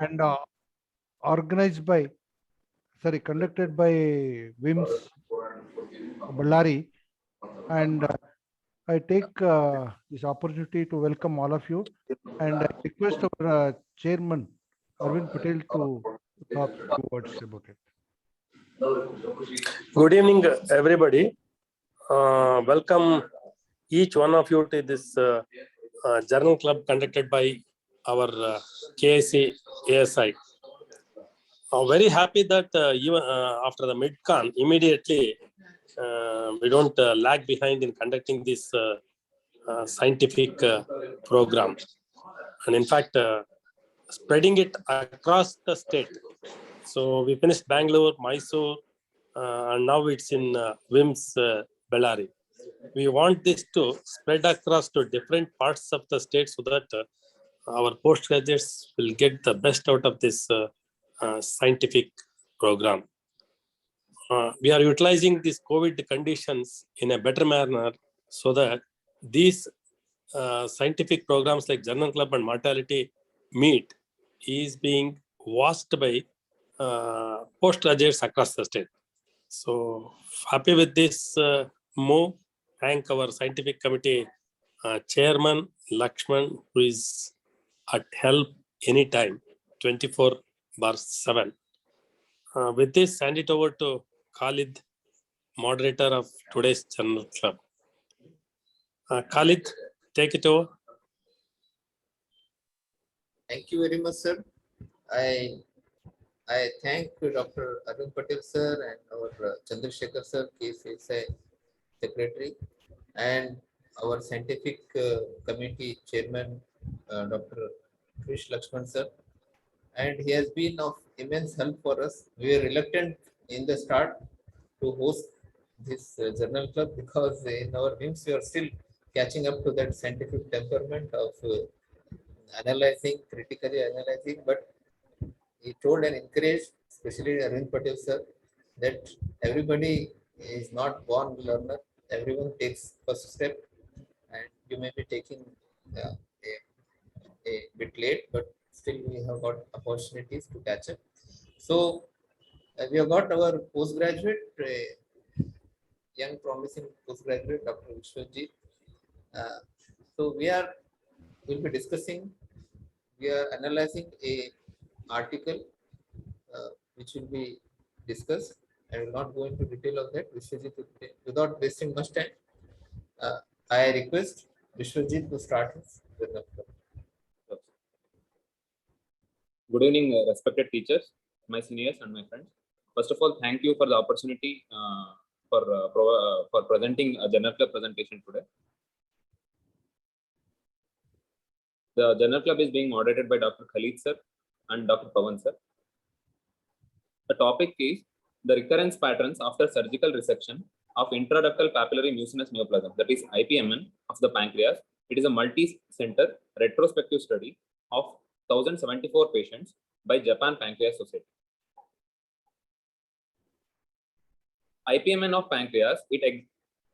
and conducted by WIMS Ballari. And I take this opportunity to welcome all of you, and I request our chairman Arvind Patel to talk a few words about it. Good evening, everybody. Welcome each one of you to this journal club conducted by our KIC ASI. I'm very happy that even after the MidCon, immediately we don't lag behind in conducting this scientific program. And in fact, spreading it across the state. So we finished Bangalore, Mysore, and now it's in WIMS Bellary. We want this to spread across to different parts of the state so that our postgraduates will get the best out of this scientific program. We are utilizing these COVID conditions in a better manner so that these scientific programs like Journal Club and Mortality Meet is being watched by postgraduates across the state. So happy with this move. Thank our scientific committee chairman Lakshman, who is at help anytime, 24/7. With this, hand it over to Khalid, moderator of today's Journal Club. Khalid, take it over. Thank you very much, sir. I thank Dr. Arvind Patel sir and our Chandrasekhar sir, KCSI secretary, and our scientific committee chairman, Dr. Krish Lakshman sir. And he has been of immense help for us. We were reluctant in the start to host this journal club because in our WIMS we are still catching up to that scientific temperament of critically analyzing, but he told and encouraged, especially Arvind Patel sir, that everybody is not born learner. Everyone takes first step, and you may be taking a bit late, but still we have got opportunities to catch up. So we have got our postgraduate, young promising postgraduate, Dr. Vishwajit. So we'll be discussing, we are analyzing a article which will be discussed. I will not go into detail of that. Vishwajit, without wasting much time, I request Vishwajit to start his journal club. Good evening, respected teachers, my seniors and my friends. First of all, thank you for the opportunity for presenting a journal club presentation today. The journal club is being moderated by Dr. Khalid sir and Dr. Pawan sir. The topic is the recurrence patterns after surgical resection of intraductal papillary mucinous neoplasm, that is IPMN, of the pancreas. It is a multi-center retrospective study of 1,074 patients by Japan Pancreas Society. IPMN of pancreas, it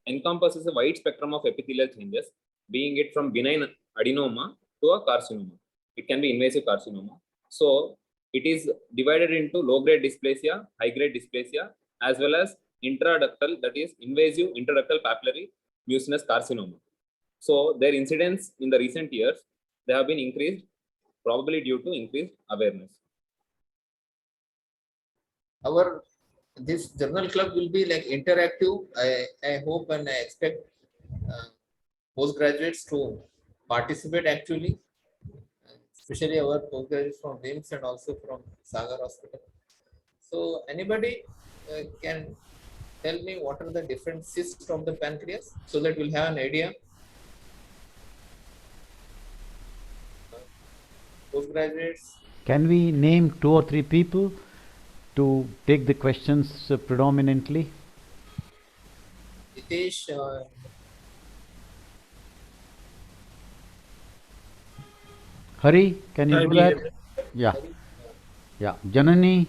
encompasses a wide spectrum of epithelial changes, being it from benign adenoma to a carcinoma. It can be invasive carcinoma. So it is divided into low-grade dysplasia, high-grade dysplasia, as well as intraductal, that is invasive intraductal papillary mucinous carcinoma. So their incidence in the recent years, they have been increased, probably due to increased awareness. This journal club will be like interactive. I hope and I expect postgraduates to participate actually, especially our postgraduates from WIMS and also from Sagar Hospital. So anybody can tell me what are the different cysts of the pancreas so that we'll have an idea. Postgraduates. Can we name 2 or 3 people to take the questions predominantly? Hitesh. Hari, can you do that? Yeah. Yeah. Janani.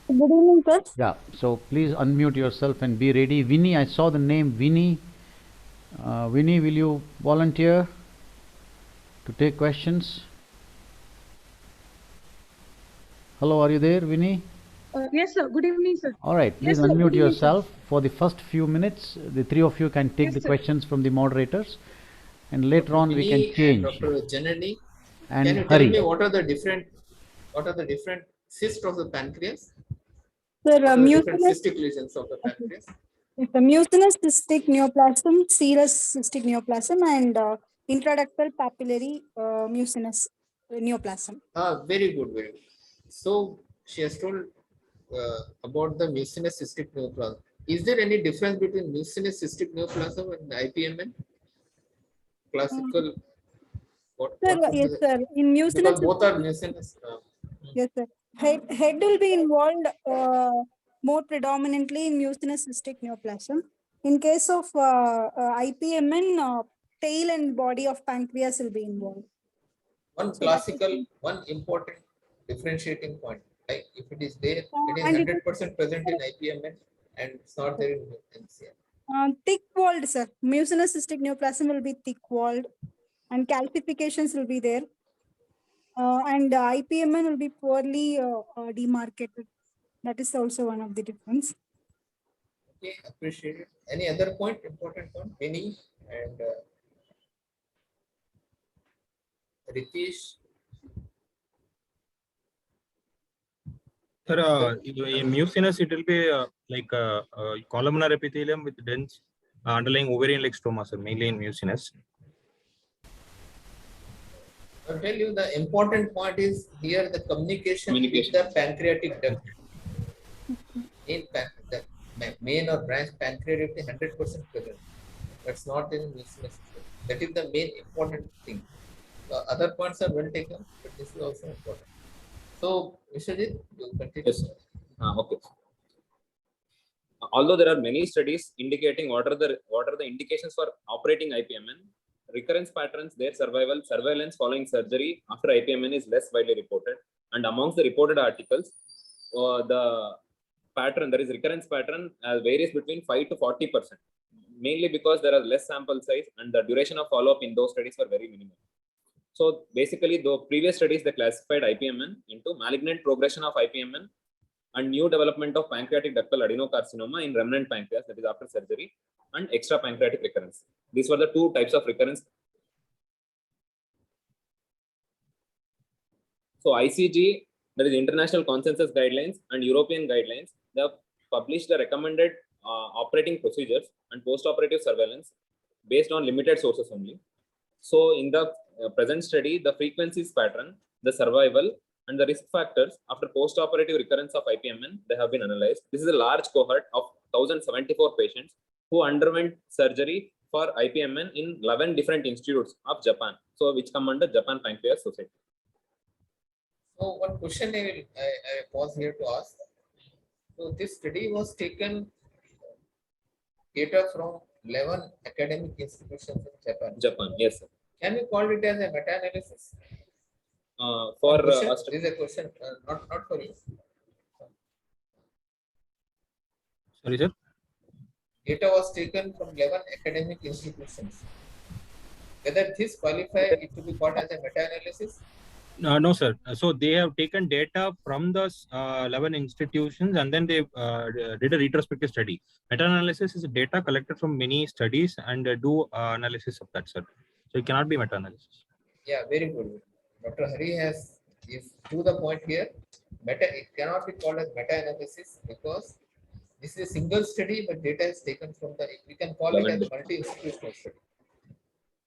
Good evening, sir. Yeah. So please unmute yourself and be ready. Vinny, I saw the name Vinny. Vinny, will you volunteer to take questions? Hello, are you there, Vinny? Yes, sir. Good evening, sir. All right, please Yes, sir. Good unmute evening, sir. yourself for the first few minutes. The three of you can take Yes, the sir. questions from the moderators, and later on we can Vinny and change. Dr. Janani, And can you tell me hurry. what are the different cysts of the pancreas? Sir, What are the different mucinous, cystic lesions of the pancreas? mucinous cystic neoplasm, serous cystic neoplasm, and intraductal papillary mucinous neoplasm. Very good, very good. So she has told about the mucinous cystic neoplasm. Is there any difference between mucinous cystic neoplasm and IPMN? Classical, Sir, what would be yes, the, sir. In because mucinous, both are mucinous. yes, sir. Head will be involved more predominantly in mucinous cystic neoplasm. In case of IPMN, tail and body of pancreas will be involved. One classical, one important differentiating point. Like if it is there, it is And it 100% present in IPMN and it's not there in NCM. thick-walled, sir. Mucinous cystic neoplasm will be thick-walled, and calcifications will be there. And IPMN will be poorly demarcated. That is also one of the difference. Okay, appreciate it. Any other point, important point? Vinny and Ritesh. Sir, in mucinous, it will be like columnar epithelium with dense underlying ovarian-like stroma, sir, mainly in mucinous. I'll tell you the important point is here the communication with the pancreatic duct. The main or branch pancreatic is 100% present. That's not in mucinous. That is the main important thing. The other points are well taken, but this is also important. So, Vishwajit, you continue. Yes, sir. Okay. Although there are many studies indicating what are the indications for operating IPMN, recurrence patterns, their surveillance following surgery after IPMN is less widely reported. And amongst the reported articles, the pattern, there is recurrence pattern varies between 5 to 40%, mainly because there are less sample size and the duration of follow-up in those studies were very minimal. So basically, the previous studies, they classified IPMN into malignant progression of IPMN and new development of pancreatic ductal adenocarcinoma in remnant pancreas, that is after surgery, and extra pancreatic recurrence. These were the two types of recurrence. So ICG, that is International Consensus Guidelines, and European Guidelines, they have published the recommended operating procedures and post-operative surveillance based on limited sources only. So in the present study, the frequencies pattern, the survival, and the risk factors after post-operative recurrence of IPMN, they have been analyzed. This is a large cohort of 1,074 patients who underwent surgery for IPMN in 11 different institutes of Japan, so which come under Japan Pancreas Society. So one question I pause here to ask. So this study was taken data from 11 academic institutions in Japan. Japan, yes, sir. Can we call it as a meta-analysis? This is a question, not for you. Sorry, sir. Data was taken from 11 academic institutions. Whether this qualify it to be called as a meta-analysis? No, sir. So they have taken data from the 11 institutions and then they did a retrospective study. Meta-analysis is data collected from many studies and do analysis of that, sir. So it cannot be meta-analysis. Yeah, very good. Dr. Hari is to the point here. It cannot be called as meta-analysis because this is a single study, but data is taken from the. We can call it as multi-institutional study.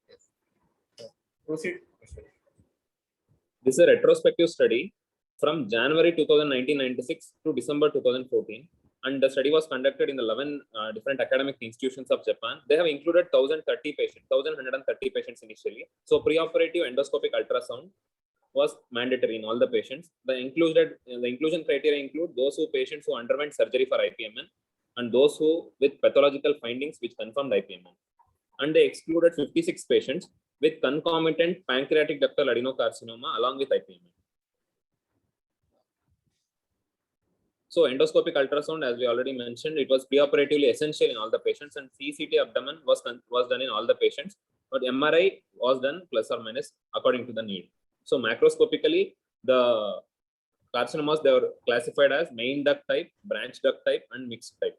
Yes. Proceed. This is a retrospective study from January 2096 to December 2014, and the study was conducted in 11 different academic institutions of Japan. They have included 1,130 patients initially. So preoperative endoscopic ultrasound was mandatory in all the patients. The inclusion criteria include those patients who underwent surgery for IPMN and those who with pathological findings which confirmed IPMN. And they excluded 56 patients with concomitant pancreatic ductal adenocarcinoma along with IPMN. So endoscopic ultrasound, as we already mentioned, it was preoperatively essential in all the patients, and CCT abdomen was done in all the patients, but MRI was done plus or minus according to the need. So macroscopically, the carcinomas, they were classified as main duct type, branch duct type, and mixed type.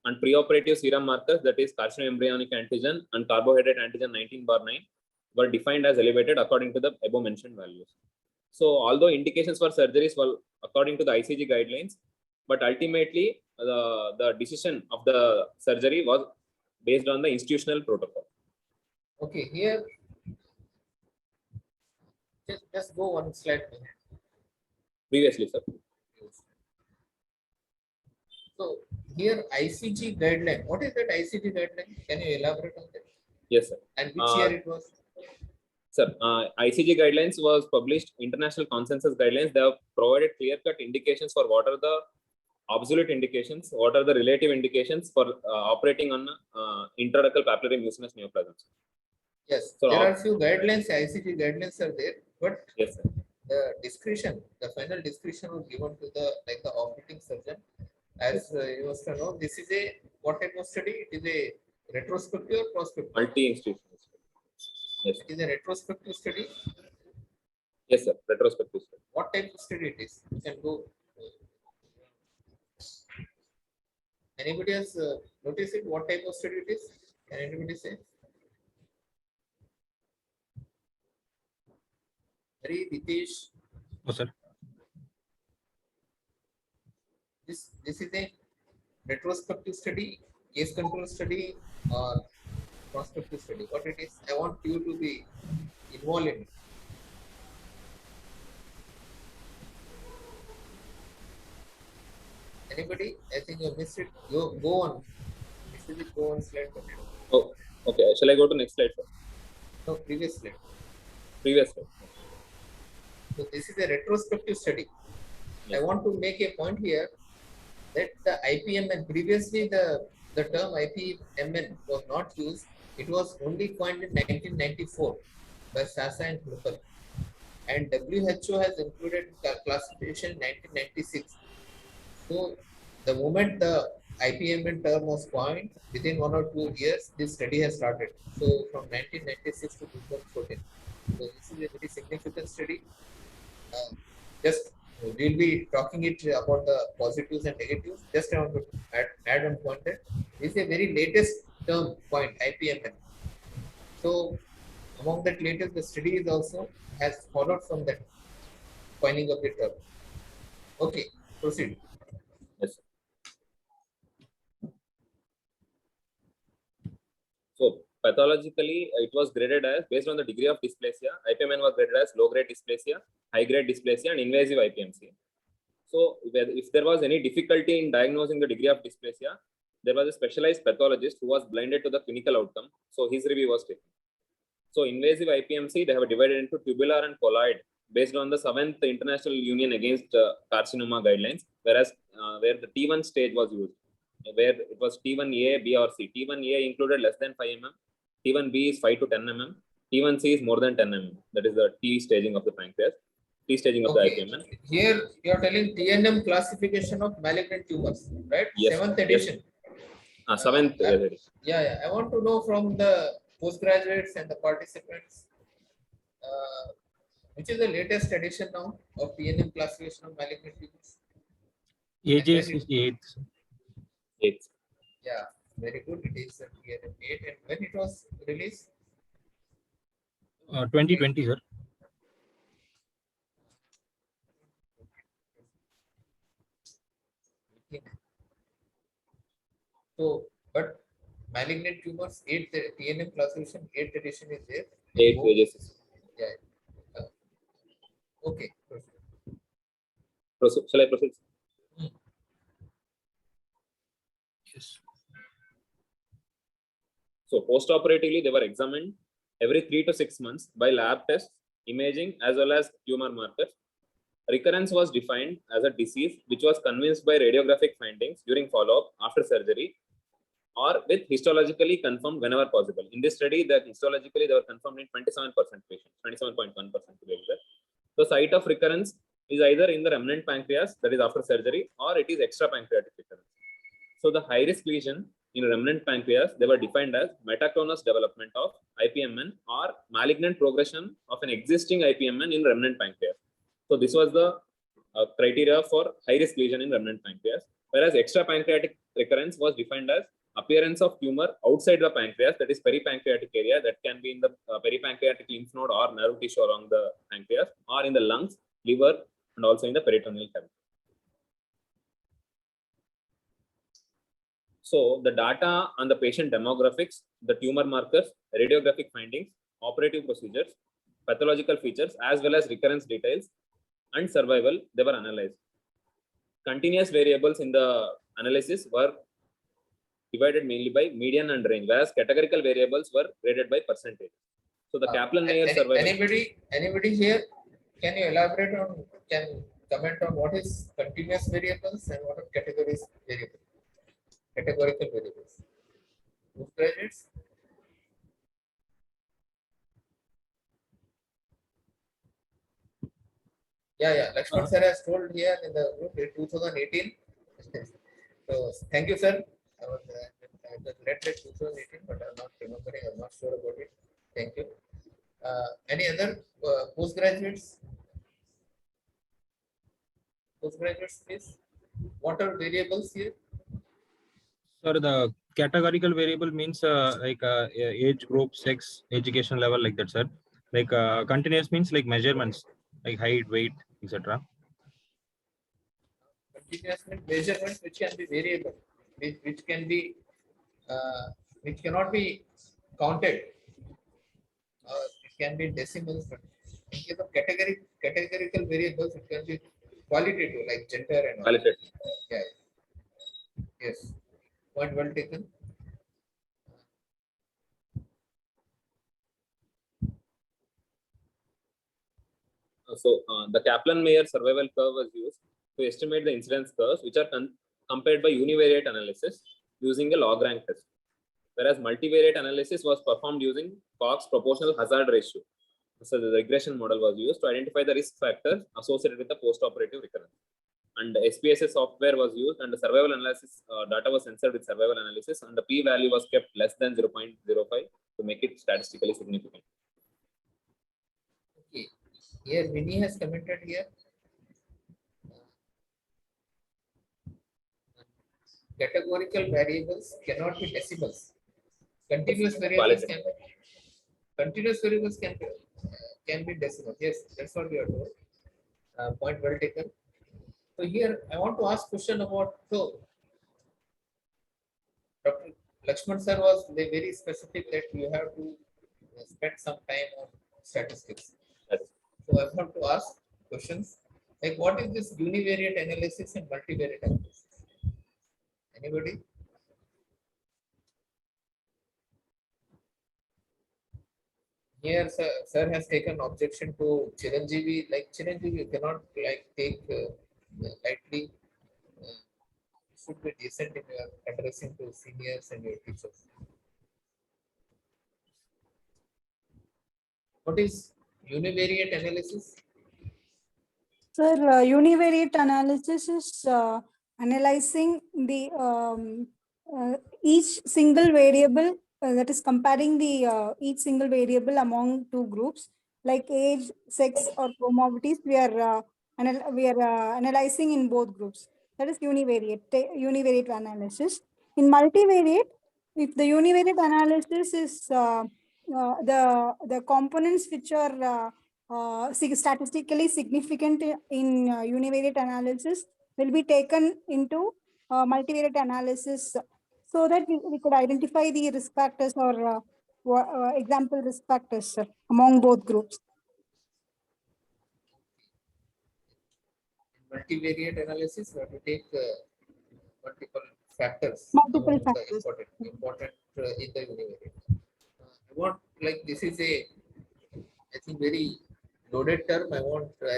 And preoperative serum markers, that is carcinoembryonic antigen and carbohydrate antigen 19/9, were defined as elevated according to the above mentioned values. So although indications for surgeries were according to the ICG guidelines, but ultimately the decision of the surgery was based on the institutional protocol. Okay, here, just go one slide behind. Previously, sir. So here ICG guideline, what is that ICG guideline? Can you elaborate on that? Yes, sir. And which year it was? Sir, ICG guidelines was published, international consensus guidelines. They have provided clear-cut indications for what are the absolute indications, what are the relative indications for operating on intraductal papillary mucinous neoplasms. Yes, So, there are few guidelines, ICG guidelines are there, but yes, sir. the discretion, the final discretion was given to the operating surgeon. As you must know, this is a what type of study? It is a retrospective or prospective? Multi-institutional. Yes. It is a retrospective study. Yes, sir. Retrospective study. What type of study it is? You can go. Anybody else notice it? What type of study it is? Can anybody say? Hari, Ritesh, Oh, sir. this is a retrospective study, case control study, or prospective study. What it is? I want you to be involved in it. Anybody? I think you missed it. Go on. Missed it. Go on slide. Oh, okay. Shall I go to next slide, sir? No, previous slide. Previous slide. So this is a retrospective study. Yes. I want to make a point here that the IPMN, previously the term IPMN was not used. It was only coined in 1994 by Sasa and Kluppel. And WHO has included classification in 1996. So the moment the IPMN term was coined, within 1 or 2 years, this study has started. So from 1996 to 2014. So this is a very significant study. Just we'll be talking it about the positives and negatives. Just I want to add one point that this is a very latest term point, IPMN. So among that latest, the study is also has followed from that coining of the term. Okay, proceed. Yes. So pathologically, it was graded as based on the degree of dysplasia. IPMN was graded as low-grade dysplasia, high-grade dysplasia, and invasive IPMC. So if there was any difficulty in diagnosing the degree of dysplasia, there was a specialized pathologist who was blinded to the clinical outcome. So his review was taken. So invasive IPMC, they have divided into tubular and colloid based on the 7th International Union Against Carcinoma guidelines, whereas where the T1 stage was used, where it was T1A, B or C. T1A included less than 5 mm, T1B is 5 to 10 mm, T1C is more than 10 mm. That is the T staging of the pancreas, T staging of the IPMN. Here you are telling TNM classification of malignant tumors, right? Yes. 7th edition. Yes. 7th edition. Yeah. I want to know from the postgraduates and the participants, which is the latest edition now of TNM classification of malignant tumors? AJS is 8th. 8th. Yeah, very good. It is TNM 8. And when it was released? 2020, sir. So, but malignant tumors, 8th TNM classification, 8th edition is there. 8th AJS. Yeah. Okay. Proceed. Shall I proceed? Yes. So post-operatively, they were examined every 3 to 6 months by lab tests, imaging, as well as tumor markers. Recurrence was defined as a disease which was convinced by radiographic findings during follow-up after surgery, or with histologically confirmed whenever possible. In this study, that histologically they were confirmed in 27% patients, 27.1% to be exact. The site of recurrence is either in the remnant pancreas, that is after surgery, or it is extrapancreatic recurrence. So the high-risk lesion in remnant pancreas, they were defined as metaclonus development of IPMN or malignant progression of an existing IPMN in remnant pancreas. So this was the criteria for high-risk lesion in remnant pancreas, whereas extrapancreatic recurrence was defined as appearance of tumor outside the pancreas, that is peripancreatic area, that can be in the peripancreatic lymph node or nerve tissue along the pancreas, or in the lungs, liver, and also in the peritoneal cavity. So the data on the patient demographics, the tumor markers, radiographic findings, operative procedures, pathological features, as well as recurrence details and survival, they were analyzed. Continuous variables in the analysis were divided mainly by median and range, whereas categorical variables were graded by percentage. So the Kaplan-Meier survival. Anybody here, can you elaborate on, can comment on what is continuous variables and what are categories variables? Categorical variables. Postgraduates? Yeah. Lakshman sir has told here in the group in 2018. So thank you, sir. I was read 2018, but I'm not remembering. I'm not sure about it. Thank you. Any other postgraduates? Postgraduates, please. What are variables here? Sir, the categorical variable means age group, sex, education level, like that, sir. Like continuous means like measurements, like height, weight, etc. Continuous measurements which can be variable, which can be which cannot be counted. It can be decimals, but in case of categorical variables, it can be qualitative, like gender and all. Qualitative. Yeah. Yes. Point well taken. So the Kaplan-Meier survival curve was used to estimate the incidence curves, which are compared by univariate analysis using a log rank test, whereas multivariate analysis was performed using Cox proportional hazard ratio. So the regression model was used to identify the risk factors associated with the post-operative recurrence. And the SPSS software was used, and the survival analysis data was censored with survival analysis, and the p-value was kept less than 0.05 to make it statistically significant. Okay. Here, Vinny has commented here. Categorical variables cannot be decimals. Continuous variables can be decimals. Yes, that's what we are told. Point well taken. So here I want to ask question about, so Dr. Lakshman sir was very specific that you have to spend some time on statistics. So I want to ask questions like, what is this univariate analysis and multivariate analysis? Anybody? Here, sir has taken objection to Chiranjeevi. Like Chiranjeevi, you cannot like take lightly. You should be decent in your addressing to seniors and your teachers. What is univariate analysis? Sir, univariate analysis is analyzing the each single variable, that is comparing the each single variable among two groups like age, sex, or comorbidities. We are analyzing in both groups. That is univariate analysis. In multivariate, if the univariate analysis is the components which are statistically significant in univariate analysis will be taken into multivariate analysis, so that we could identify the risk factors or example risk factors among both groups. Multivariate analysis, we have to take multiple factors. Multiple factors. Important in the univariate. I want, like, this is a, I think, very loaded term. I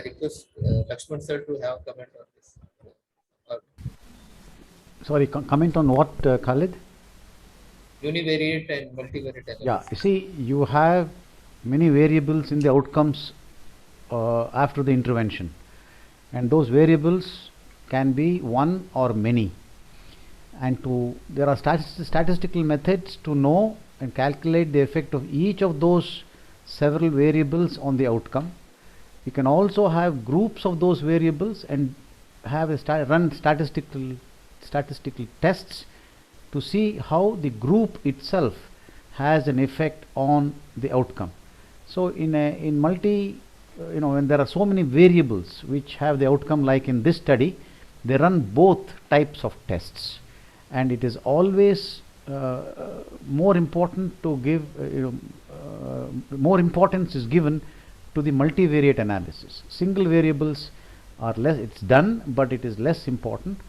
request Lakshman sir to have comment on this. Sorry, comment on what, Khalid? Univariate and multivariate analysis. Yeah, you see, you have many variables in the outcomes after the intervention, and those variables can be one or many, and there are statistical methods to know and calculate the effect of each of those several variables on the outcome, You can also have groups of those variables and have run statistical tests to see how the group itself has an effect on the outcome. So in multi, when there are so many variables which have the outcome, like in this study, they run both types of tests, and it is always more important to give more importance is given to the multivariate analysis. Single variables are less, it's done, but it is less important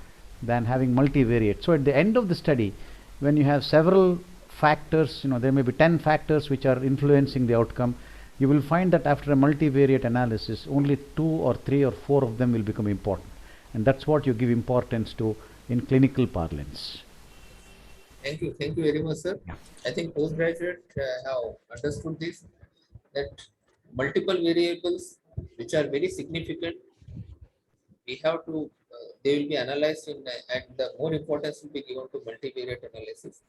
than having multivariate. So at the end of the study, when you have several factors, there may be 10 factors which are influencing the outcome, you will find that after a multivariate analysis, only 2 or 3 or 4 of them will become important. And that's what you give importance to in clinical parlance. Thank you very much, sir. I think postgraduate have understood this, that multiple variables which are very significant, we have to, they will be analyzed in, and the more importance will be given to multivariate analysis.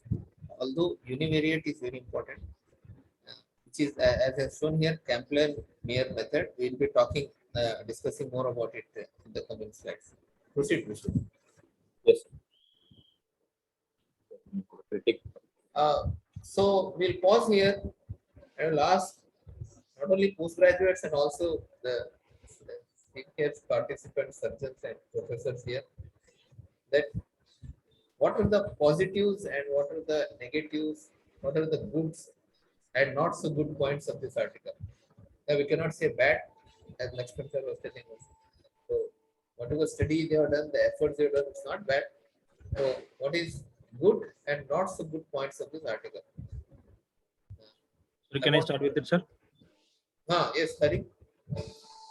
Although univariate is very important, which is as I have shown here, Kaplan-Meier method. We will be talking, discussing more about it in the coming slides. Proceed, Vishnu. Yes. So we'll pause here and will ask not only postgraduates and also the senior participants, surgeons and professors here, that what are the positives and what are the negatives, what are the goods and not so good points of this article. Now we cannot say bad, as Lakshman sir was telling us. So whatever study they have done, the efforts they have done, it's not bad. So what is good and not so good points of this article? So can I start with it, sir? Yes, Hari.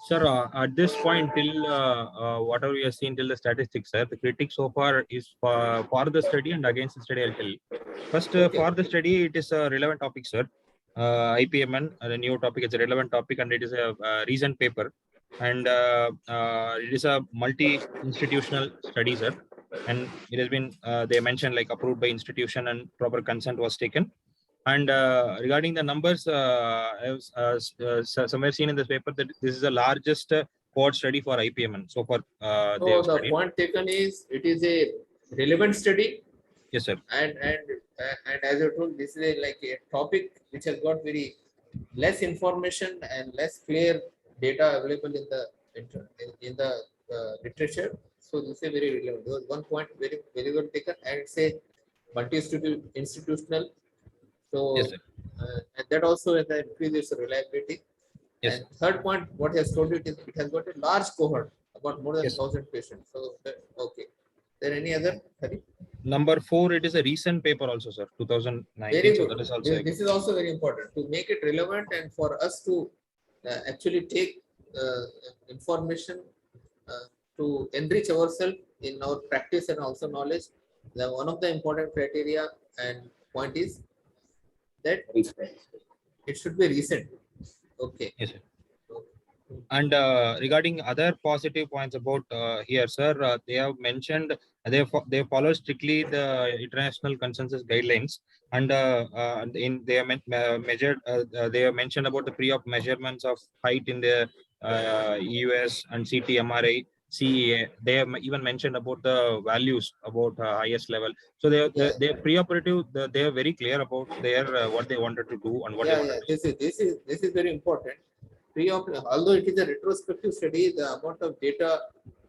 Sir, at this point, till whatever we have seen till the statistics, sir, the critique so far is for the study and against the study. I'll tell you. First, for the study, it is a relevant topic, sir. IPMN, the new topic, is a relevant topic, and it is a recent paper, and it is a multi-institutional study, sir. And it has been, they mentioned, like approved by institution and proper consent was taken. And regarding the numbers, I have somewhere seen in this paper that this is the largest cohort study for IPMN so far. So the point taken is it is a relevant study. Yes, sir. And as I told, this is like a topic which has got very less information and less clear data available in the literature. So this is very relevant. There was one point very well taken, and it's a multi-institutional. So yes, and that also increases reliability. Yes. And third point, what he has told you is it has got a large cohort, about more than 1,000 patients. So okay. There any other? Sorry? Number 4, it is a recent paper also, sir, 2019. Very so good. that is also This is also very important to make it relevant and for us to actually take information to enrich ourselves in our practice and also knowledge. One of the important criteria and point is that it should be recent. Okay. Yes, sir. And regarding other positive points about here, sir, they have mentioned they follow strictly the international consensus guidelines, and they have measured. They have mentioned about the pre-op measurements of height in the EUS and CT, MRI, CEA. They have even mentioned about the values about highest level. So they are pre-operative. They are very clear about their what they wanted to do and what they wanted to do. This is very important. Although it is a retrospective study, the amount of data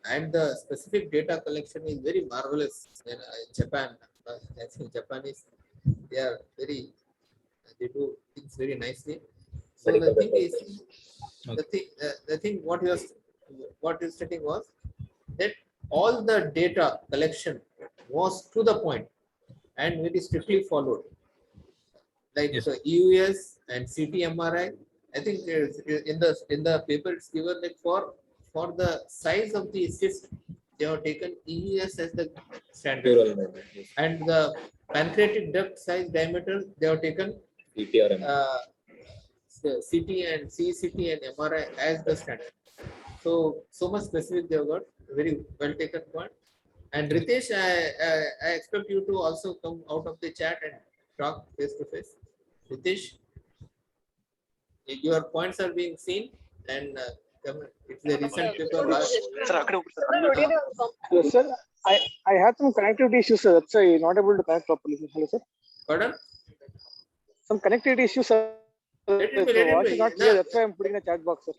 and the specific data collection is very marvelous. In Japan, I think Japanese, they do things very nicely. So the thing is, the thing what is stating was that all the data collection was to the point and very strictly followed. Like the EUS and CT, MRI. I think in the paper it's given that for the size of the cyst, they have taken EUS as the standard, and the pancreatic duct size diameter they have taken CT and CCT and MRI as the standard. So much specific they have got. Very well taken point. And Ritesh, I expect you to also come out of the chat and talk face to face. Ritesh, your points are being seen and It's a recent paper. Hello, sir. I had some connectivity issues, sir. That's why I'm not able to connect properly. Hello, sir. Pardon? Some connectivity issues, sir. Let it be, The let it voice be. is not clear. That's why I'm putting in a chat box, sir.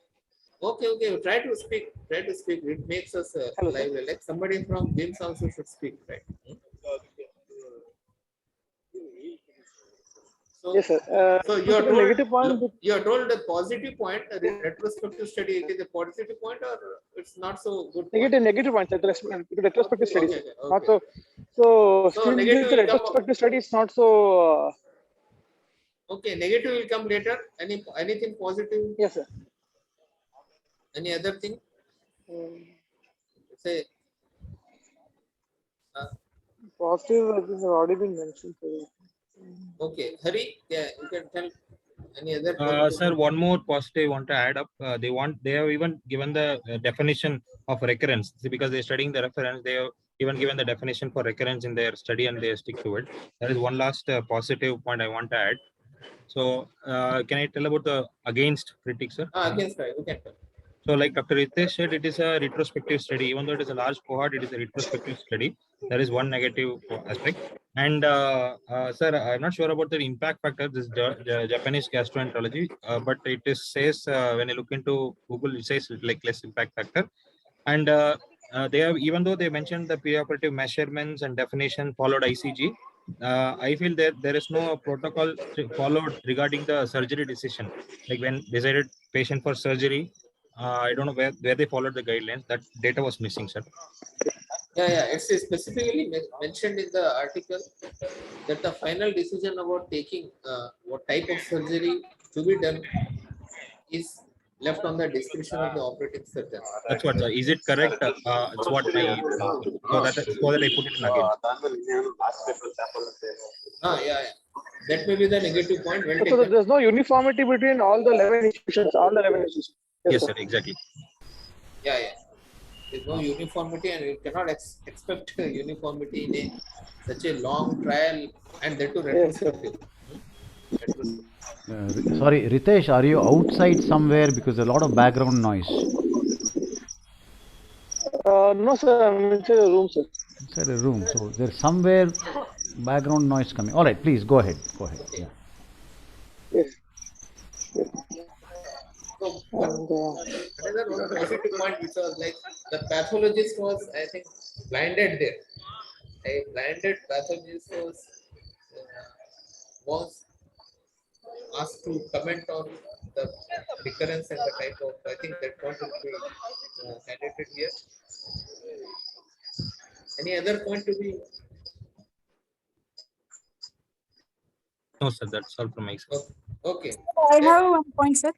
Okay. Try to speak. It makes us Hello, sir. lively. Like somebody from BIMS also should speak, right? So, Yes, sir. so the negative point. you are told the positive point, a retrospective study, it is a positive point or it's not so good? Negative point, sir. Retrospective studies. Okay. Not so So still negative the will come up. retrospective studies not so. Okay, negative will come later. Anything positive? Yes, sir. Any other thing? Say. Positive I think have already been mentioned. Okay, Hari, yeah, you can tell any other. Sir, one more positive I want to add up. They have even given the definition of recurrence. See, because they're studying the reference, they have even given the definition for recurrence in their study and they stick to it. That is one last positive point I want to add. So, can I tell about the against critics, sir? Against, right? You can tell. So, like Dr. Ritesh said, it is a retrospective study. Even though it is a large cohort, it is a retrospective study. That is one negative aspect. And sir, I'm not sure about the impact factor. This Japanese gastroenterology, but it says when I look into Google, it says like less impact factor. And they have, even though they mentioned the preoperative measurements and definition followed ICG, I feel that there is no protocol followed regarding the surgery decision. Like when decided patient for surgery, I don't know where they followed the guidelines. That data was missing, sir. Yeah. It's specifically mentioned in the article that the final decision about taking what type of surgery to be done is left on the discretion of the operating surgeon. That's what, sir. Is it correct? It's what I so that I put it in again. Yeah. That may be the negative point. Well So taken. there's no uniformity between all the 11 institutions. Yes, sir. Exactly. Yeah. There's no uniformity, and you cannot expect uniformity in such a long trial and that too retrospective. Sorry, Ritesh, are you outside somewhere because there's a lot of background noise? No, sir. I'm inside a room, sir. Inside a room. So there's somewhere background noise coming. All right, please go ahead. Yeah. Yes. So, another one positive point which was like the pathologist was, I think, blinded there. A blinded pathologist was asked to comment on the recurrence and the type of. I think that point will be highlighted here. Any other point to be? No, sir. That's all from my side. Okay. I have one point, sir.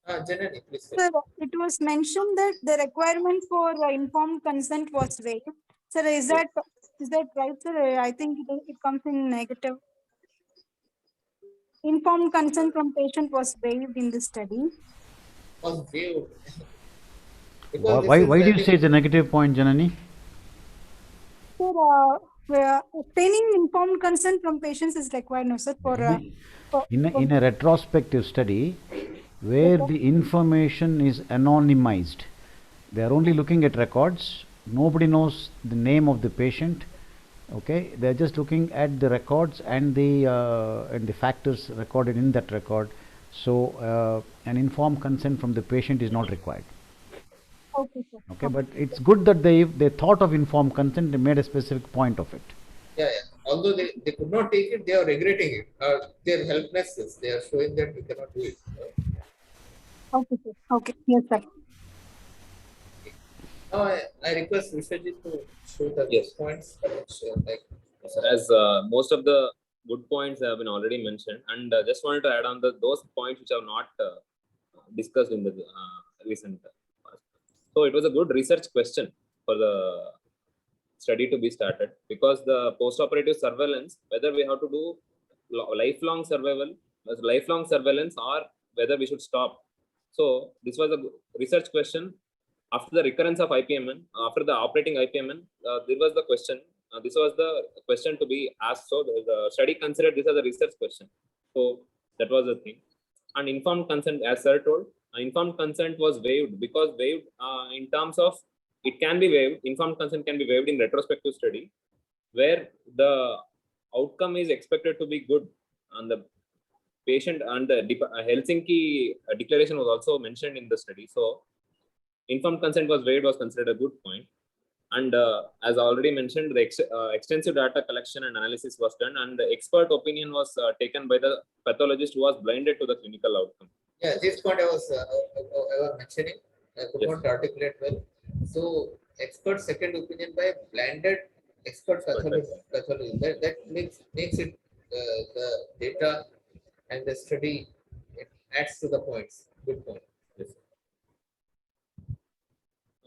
Janani, please. Sir, it was mentioned that the requirement for informed consent was waived. Sir, is that right, sir? I think it comes in negative. Informed consent from patient was waived in the study. Was waived. Why do you say it's a negative point, Janani? Sir, obtaining informed consent from patients is required, no, sir, in a retrospective study where the information is anonymized. They are only looking at records. Nobody knows the name of the patient. Okay, they are just looking at the records and the factors recorded in that record. So an informed consent from the patient is not required. Okay, sir. Okay, but it's good that they thought of informed consent. They made a specific point of it. Yeah. Although they could not take it, they are regretting it. Their helplessness. They are showing that we cannot do it. Okay, sir. Okay. Yes, sir. Now I request Vishwajit to show the points. As most of the good points have been already mentioned, and just wanted to add on those points which are not discussed in the recent past. So it was a good research question for the study to be started, because the post-operative surveillance, whether we have to do lifelong surveillance or whether we should stop. So this was a research question. After the recurrence of IPMN, after the operating IPMN, there was the question. This was the question to be asked. So the study considered this as a research question. So that was the thing. And informed consent, as sir told, informed consent was waived because waived in terms of it can be waived. Informed consent can be waived in retrospective study where the outcome is expected to be good on the patient, and the Helsinki declaration was also mentioned in the study. So informed consent was waived was considered a good point. And as already mentioned, the extensive data collection and analysis was done, and the expert opinion was taken by the pathologist who was blinded to the clinical outcome. Yeah, this point I was mentioning. I could Yes. not articulate well. So, expert second opinion by blinded expert pathologist. That makes it the data and the study, it adds to the points. Good point. Yes.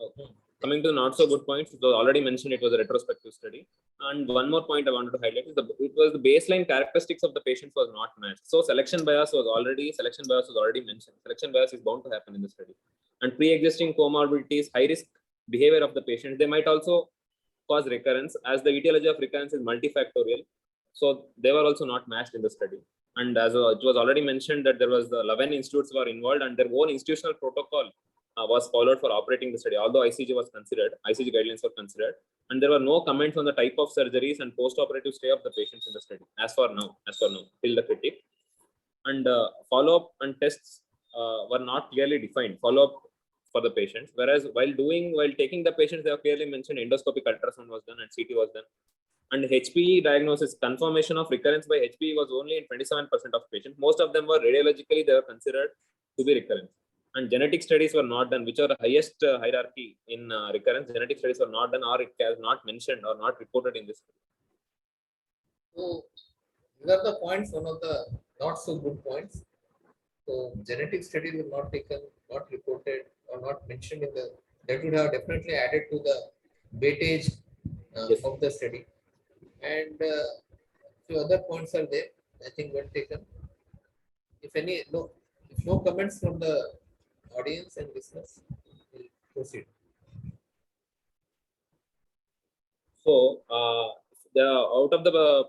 Okay. Coming to not so good points, it was already mentioned it was a retrospective study. And one more point I wanted to highlight is it was the baseline characteristics of the patients was not matched. So selection bias was already mentioned. Selection bias is bound to happen in the study. And pre-existing comorbidities, high risk behavior of the patient, they might also cause recurrence, as the etiology of recurrence is multifactorial. So they were also not matched in the study. And as it was already mentioned that there was the 11 institutes were involved and their own institutional protocol was followed for operating the study. Although ICG was considered, ICG guidelines were considered, and there were no comments on the type of surgeries and post-operative stay of the patients in the study as for now, till the critique. And follow-up and tests were not clearly defined. Follow-up for the patients, whereas while taking the patients, they have clearly mentioned endoscopic ultrasound was done and CT was done. And HPE diagnosis, confirmation of recurrence by HPE was only in 27% of patients. Most of them were radiologically, they were considered to be recurrent. And genetic studies were not done, which are the highest hierarchy in recurrence. Genetic studies were not done, or it was not mentioned or not reported in this. So, these are the points, one of the not so good points. So, genetic studies were not taken, not reported, or not mentioned in the, that would have definitely added to the weightage Yes. of the study. And few other points are there, I think were taken. If no comments from the audience and listeners, we'll proceed. So, out of the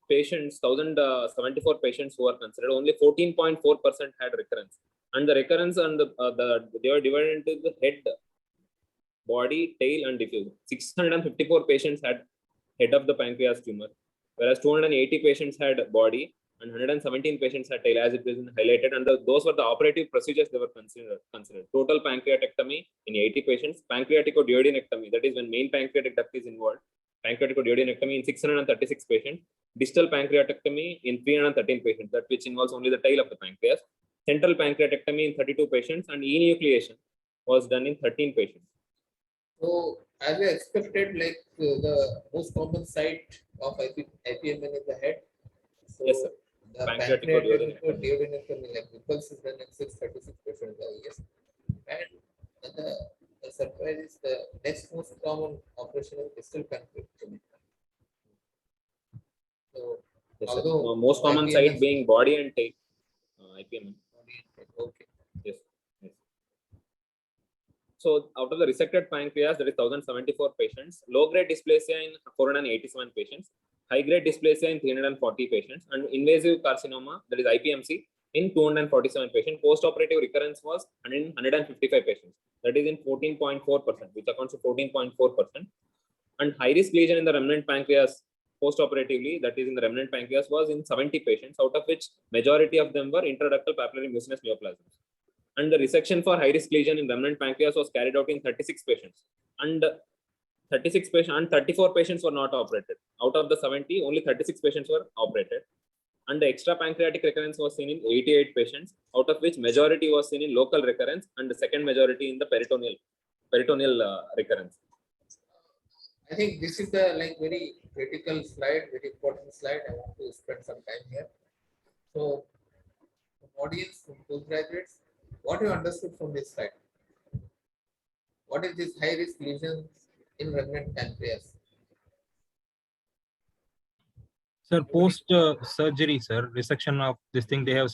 patients, 1,074 patients who are considered, only 14.4% had recurrence. And the recurrence and they were divided into the head, body, tail, and diffuse. 654 patients had head of the pancreas tumor, whereas 280 patients had body and 117 patients had tail, as it is highlighted. And those were the operative procedures they were considered. Total pancreatectomy in 80 patients, pancreaticoduodenectomy, that is when main pancreatic duct is involved, pancreaticoduodenectomy in 636 patients, distal pancreatectomy in 313 patients, that which involves only the tail of the pancreas, central pancreatectomy in 32 patients, and enucleation was done in 13 patients. So, as I expected, like the most common site of IPMN is the head. So, Yes, sir. the Pancreaticoduodenectomy. like Whipple's is done in 636 patients, yes. And the surprise is the next most common operation is distal pancreatectomy. So, Yes, sir. although Most common IPMN site being body and tail, IPMN. okay. Yes. Yes. So out of the resected pancreas, there is 1,074 patients, low-grade dysplasia in 487 patients, high-grade dysplasia in 340 patients, and invasive carcinoma, that is IPMC, in 247 patients. Post-operative recurrence was in 155 patients, that is in 14.4%, which accounts for 14.4%. And high-risk lesion in the remnant pancreas post-operatively, that is in the remnant pancreas, was in 70 patients, out of which majority of them were intraductal papillary mucinous neoplasms. And the resection for high-risk lesion in remnant pancreas was carried out in 36 patients. And 36 patients and 34 patients were not operated. Out of the 70, only 36 patients were operated. And the extra pancreatic recurrence was seen in 88 patients, out of which majority was seen in local recurrence and the second majority in the peritoneal recurrence. I think this is the very critical slide, very important slide. I want to spend some time here. So, audience, postgraduates, what you understood from this slide? What is this high risk lesions in remnant pancreas? Sir, post surgery, sir, resection of this thing, they have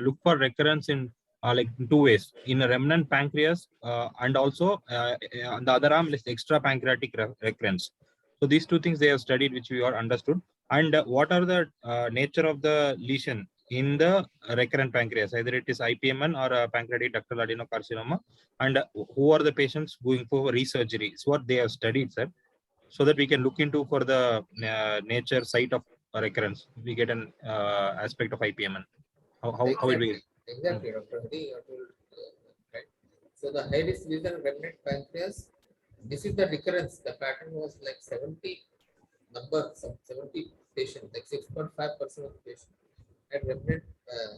look for recurrence in like two ways: in a remnant pancreas and also on the other arm, extra pancreatic recurrence. So these two things they have studied, which we are understood. And what are the nature of the lesion in the recurrent pancreas, either it is IPMN or pancreatic ductal adenocarcinoma, and who are the patients going for resurgery. It's what they have studied, sir, so that we can look into for the nature site of recurrence. We get an aspect of IPMN. How it will be. Exactly, Dr. Hari, you told, right. So the high risk lesion remnant pancreas, this is the recurrence. The pattern was like 70 numbers of 70 patients, like 6.5% of the patients had remnant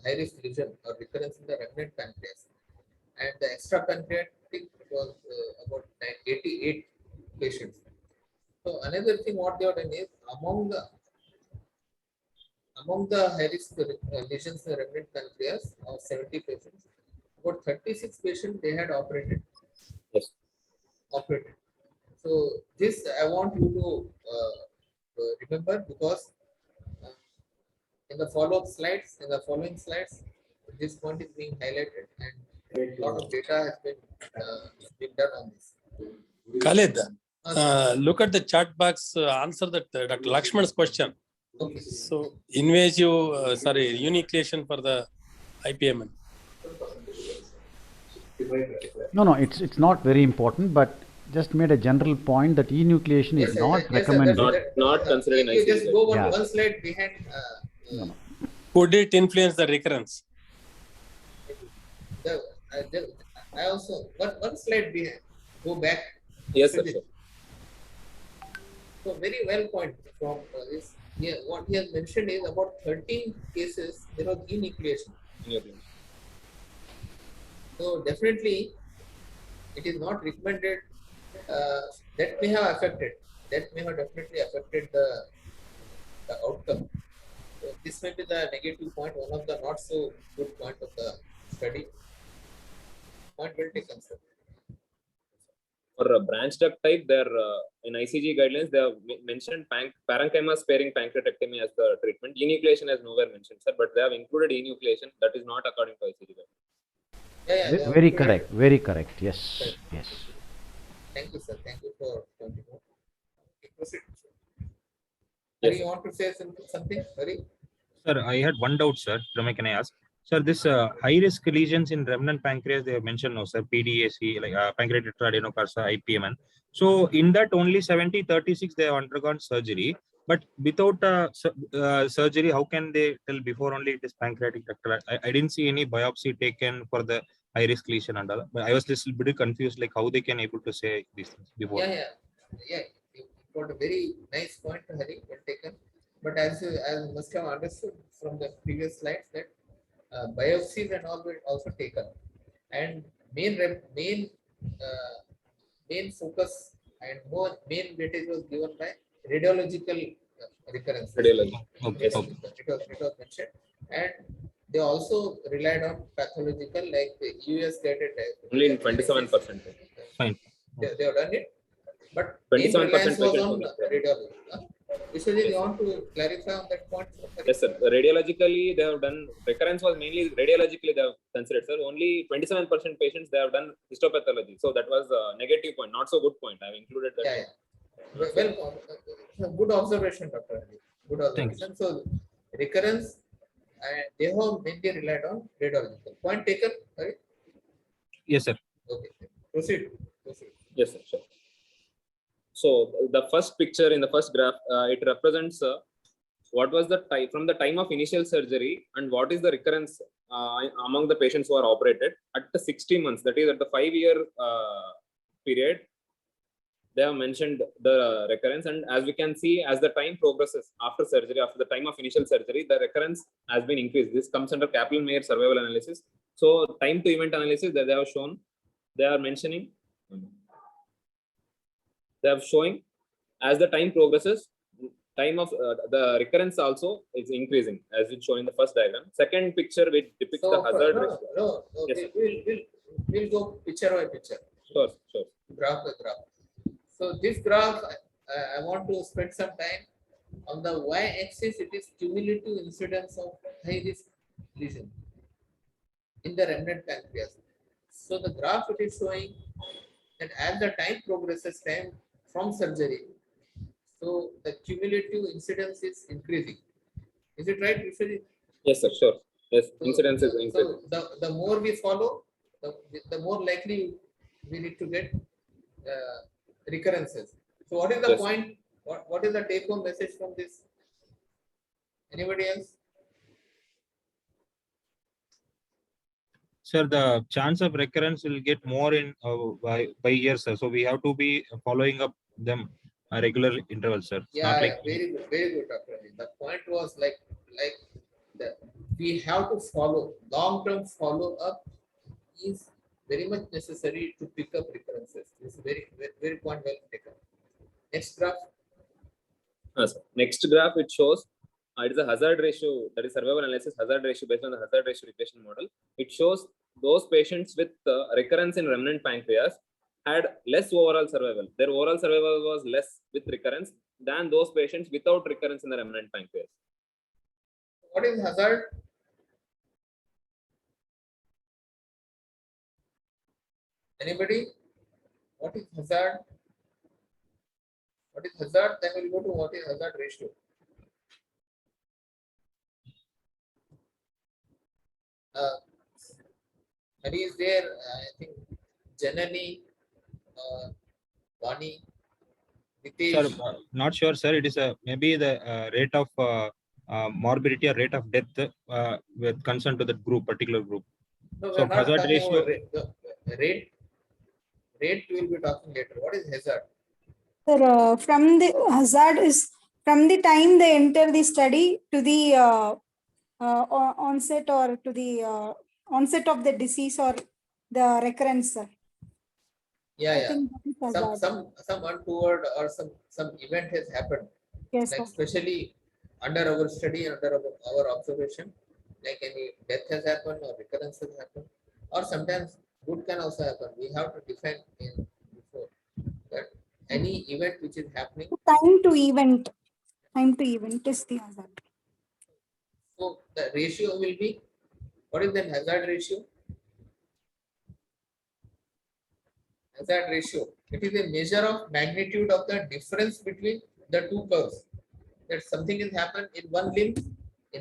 high risk lesion or recurrence in the remnant pancreas. And the extra pancreatic was about 88 patients. So another thing what they have done is among the high risk lesions in the remnant pancreas of 70 patients, about 36 patients they had operated. Yes. Operated. So this I want you to remember, because in the following slides, this point is being highlighted and a lot of data has been done on this. Khalid, look at the chat box, answer that Dr. Lakshman's question. Okay. So invasive, enucleation for the IPMN. No, it's not very important, but just made a general point that enucleation is not recommended. Not considered in You just ICD. go Yeah. one slide behind. No. Could it influence the recurrence? I also one slide behind. Go back. Yes, sir. Sure. So very well point from this. Yeah, what he has mentioned is about 13 cases there was enucleation. So definitely, it is not recommended. That may have affected. That may have definitely affected the outcome. So this may be the negative point, one of the not so good point of the study. Point well taken, sir. For a branch duct type, there in ICG guidelines they have mentioned parenchyma sparing pancreatectomy as the treatment. Enucleation is nowhere mentioned, sir, but they have included enucleation. That is not according to ICG guidelines. Yeah, they have Very included- correct. Very correct. Yes. Correct. Yes. Thank you, sir. Thank you for pointing out. Okay, proceed. Yes. Hari, you want to say something? Hari? Sir, I had one doubt, sir. Ramay, can I ask? Sir, this high-risk lesions in remnant pancreas, they have mentioned, no, sir, PDAC, like pancreatic adenocarcinoma, IPMN. So in that only 70, 36, they have undergone surgery. But without surgery, how can they tell before only it is pancreatic ductal? I didn't see any biopsy taken for the high-risk lesion and all. But I was just a bit confused, like how they can able to say these things before. Yeah. You got a very nice point, Hari, well taken. But as you must have understood from the previous slides that biopsies and all were also taken, and main focus and main weightage was given by radiological recurrence. Radiology. Okay. It was mentioned, and they also relied on pathological, like the US guided. Only in 27%. Fine. They have done it, but 27% reliance was patients on only. radiology. Vishwajit, you want to clarify on that point? Yes, sir. Radiologically, they have done recurrence was mainly radiologically they have considered, sir. Only 27% patients they have done histopathology. So that was a negative point, not so good point. I have included that. Yeah. Well, good observation, Dr. Ali. Good observation. So recurrence, they have mainly relied on radiological. Point taken, right? Yes, sir. Okay. Proceed. Yes, sir. Sure. So the first picture in the first graph, it represents what was the time from the time of initial surgery and what is the recurrence among the patients who are operated at the 60 months. That is at the 5-year period. They have mentioned the recurrence, and as we can see, as the time progresses after surgery, after the time of initial surgery, the recurrence has been increased. This comes under Kaplan-Meier survival analysis. So time to event analysis that they have shown, they are mentioning. They have showing as the time progresses, time of the recurrence also is increasing, as it's shown in the first diagram. Second picture which depicts the hazard risk. No. Yes, We'll go picture by picture. Sure. Graph by graph. So this graph, I want to spend some time on the y-axis. It is cumulative incidence of high-risk lesion in the remnant pancreas. So the graph it is showing that as the time progresses, time from surgery, so the cumulative incidence is increasing. Is it right, Vishwajit? Yes, sir. Sure. Yes, So, incidence is so increasing. the more we follow, the more likely we need to get recurrences. So what is the Yes. point? What is the take home message from this? Anybody else? Sir, the chance of recurrence will get more in by years, sir. So we have to be following up them a regular interval, sir. It's not like Very good, Dr. Ali. The point was like we have to follow long-term follow-up is very much necessary to pick up recurrences. This is very point well taken. Next graph. Sir. Next graph, it shows it is a hazard ratio, that is survival analysis hazard ratio based on the hazard ratio regression model. It shows those patients with recurrence in remnant pancreas had less overall survival. Their overall survival was less with recurrence than those patients without recurrence in the remnant pancreas. What is hazard? Anybody? What is hazard? What is hazard? Then we'll go to what is hazard ratio. Hari is there. I think Janani, Vani, sir, Nitesh. not sure, sir. It is maybe the rate of morbidity or rate of death with concern to that group, particular group. No, we So are not hazard talking ratio. about the rate. Rate we will be talking later. What is hazard? Sir, from the hazard is from the time they enter the study to the onset or to the onset of the disease or the recurrence, sir. Yeah, I yeah. think that is hazard. Some untoward or some event has happened. Yes, Like sir. especially under our study, under our observation, like any death has happened or recurrence has happened, or sometimes good can also happen. We have to define in before that any event which is happening. Time to event is the hazard. So the ratio will be, what is the hazard ratio? Hazard ratio. It is a measure of magnitude of the difference between the two curves. That something has happened in one limb,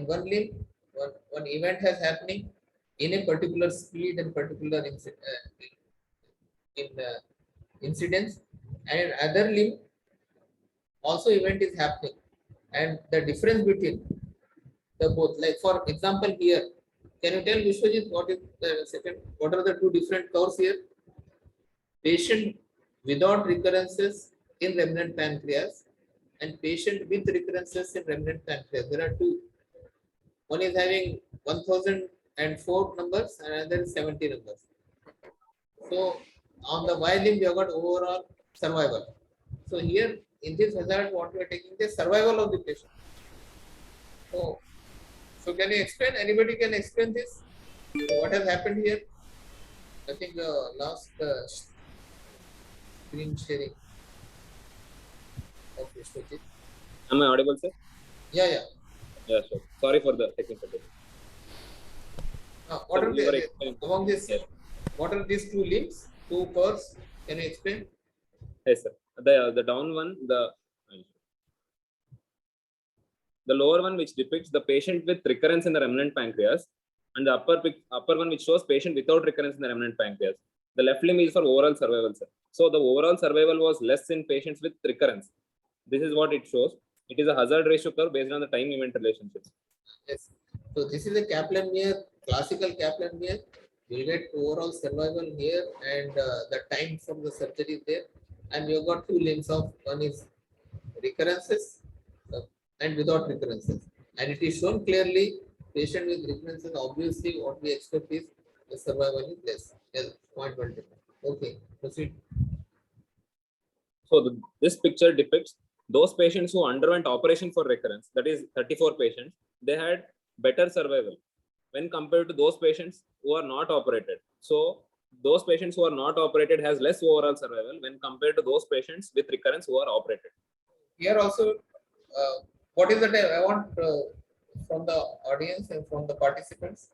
one event has happening in a particular speed and particular incidence, and in other limb also event is happening, and the difference between the both, like for example here, can you tell Vishwajit what are the two different curves here? Patient without recurrences in remnant pancreas and patient with recurrences in remnant pancreas. There are two. One is having 1004 numbers and another is 70 numbers. So on the Y limb, we have got overall survival. So here in this hazard, what we are taking the survival of the patient. So can you explain? Anybody can explain this? So what has happened here? I think last screen sharing of Vishwajit. Am I audible, sir? Yeah, yeah. Yeah, sure. Sorry for the technical difficulty. What Sir, are you were the explaining. among this? Yes. What are these two limbs, two curves? Can you explain? Yes, sir. The down one, the lower one which depicts the patient with recurrence in the remnant pancreas, and the upper one which shows patient without recurrence in the remnant pancreas. The left limb is for overall survival, sir. So the overall survival was less in patients with recurrence. This is what it shows. It is a hazard ratio curve based on the time event relationships. Yes. So this is a Kaplan-Meier, classical Kaplan-Meier. You get overall survival here and the time from the surgery there. And you've got two limbs of, one is recurrences and without recurrences. And it is shown clearly, patient with recurrences, obviously what we expect is the survival is less. Yes, point well taken. Okay, proceed. So this picture depicts those patients who underwent operation for recurrence, that is 34 patients, they had better survival when compared to those patients who are not operated. So those patients who are not operated has less overall survival when compared to those patients with recurrence who are operated. Here also, what is the time I want from the audience and from the participants?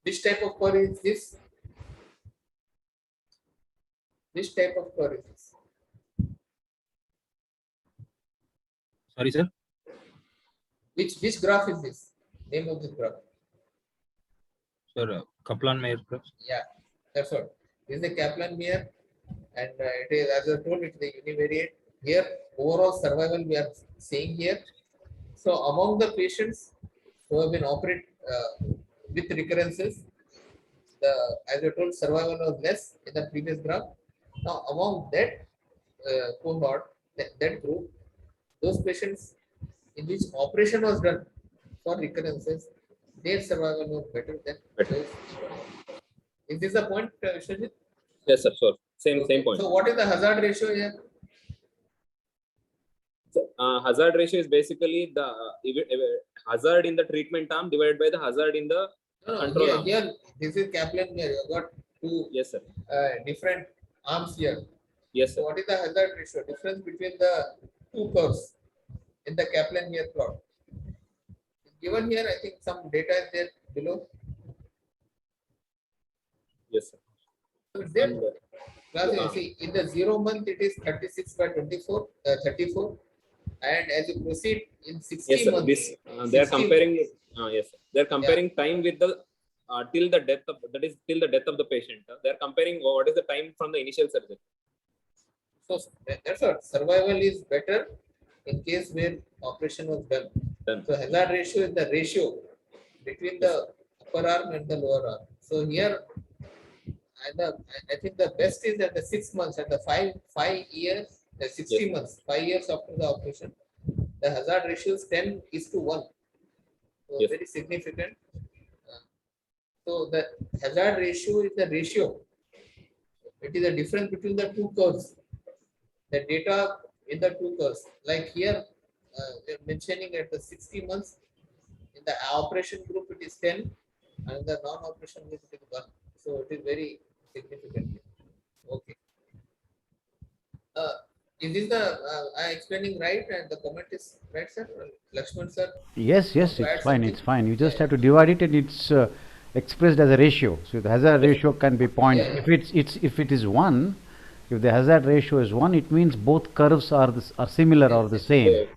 Which type of query is this? Which type of query is this? Sorry, sir. Which graph is this? name of this graph. Sir, Kaplan-Meier graph. Yeah, that's what. This is the Kaplan-Meier, and it is, as I told, it's the univariate. Here, overall survival we are seeing here. So among the patients who have been operated with recurrences, as I told, survival was less in the previous graph. Now among that cohort, that group, those patients in which operation was done for recurrences, their survival was better than those. Is this the point, Vishwajit? Yes, sir. Sure. Same Okay. point. So what is the hazard ratio here? Hazard ratio is basically the hazard in the treatment arm divided by the hazard in the No, control here, arm. here, this is Kaplan-Meier. You got two Yes, sir. different arms here. Yes, So sir. what is the hazard ratio difference between the two curves in the Kaplan-Meier plot? Given here, I think some data is there below. Yes, sir. So it's there. And, Class, you see, in the 0 month, it is 36 by 24, 34. And as you proceed in 60 yes, sir. months, This they are 60 comparing. Yes, sir. They are comparing time with the till the death of till the death of the patient. They are comparing what is the time from the initial surgery. So that's what survival is better in case where operation was done. Done. So hazard ratio is the ratio between the upper arm and the lower arm. So here, I think the best is at the 6 months, at the 5 years, the 60 months, 5 years after the operation, the hazard ratio is 10:1. So Yes. very significant. So the hazard ratio is the ratio. It is the difference between the two curves. The data in the two curves. Like here, they're mentioning at the 60 months, in the operation group it is 10, and in the non-operation group it is 1. So it is very significant. Okay. Is this the I explaining right and the comment is right, sir? Lakshman sir? Yes, yes, To add it's fine, something? it's fine. You just have to divide it and it's expressed as a ratio. So the hazard ratio can be point. Yeah. If it is 1, if the hazard ratio is 1, it means both curves are similar or the same.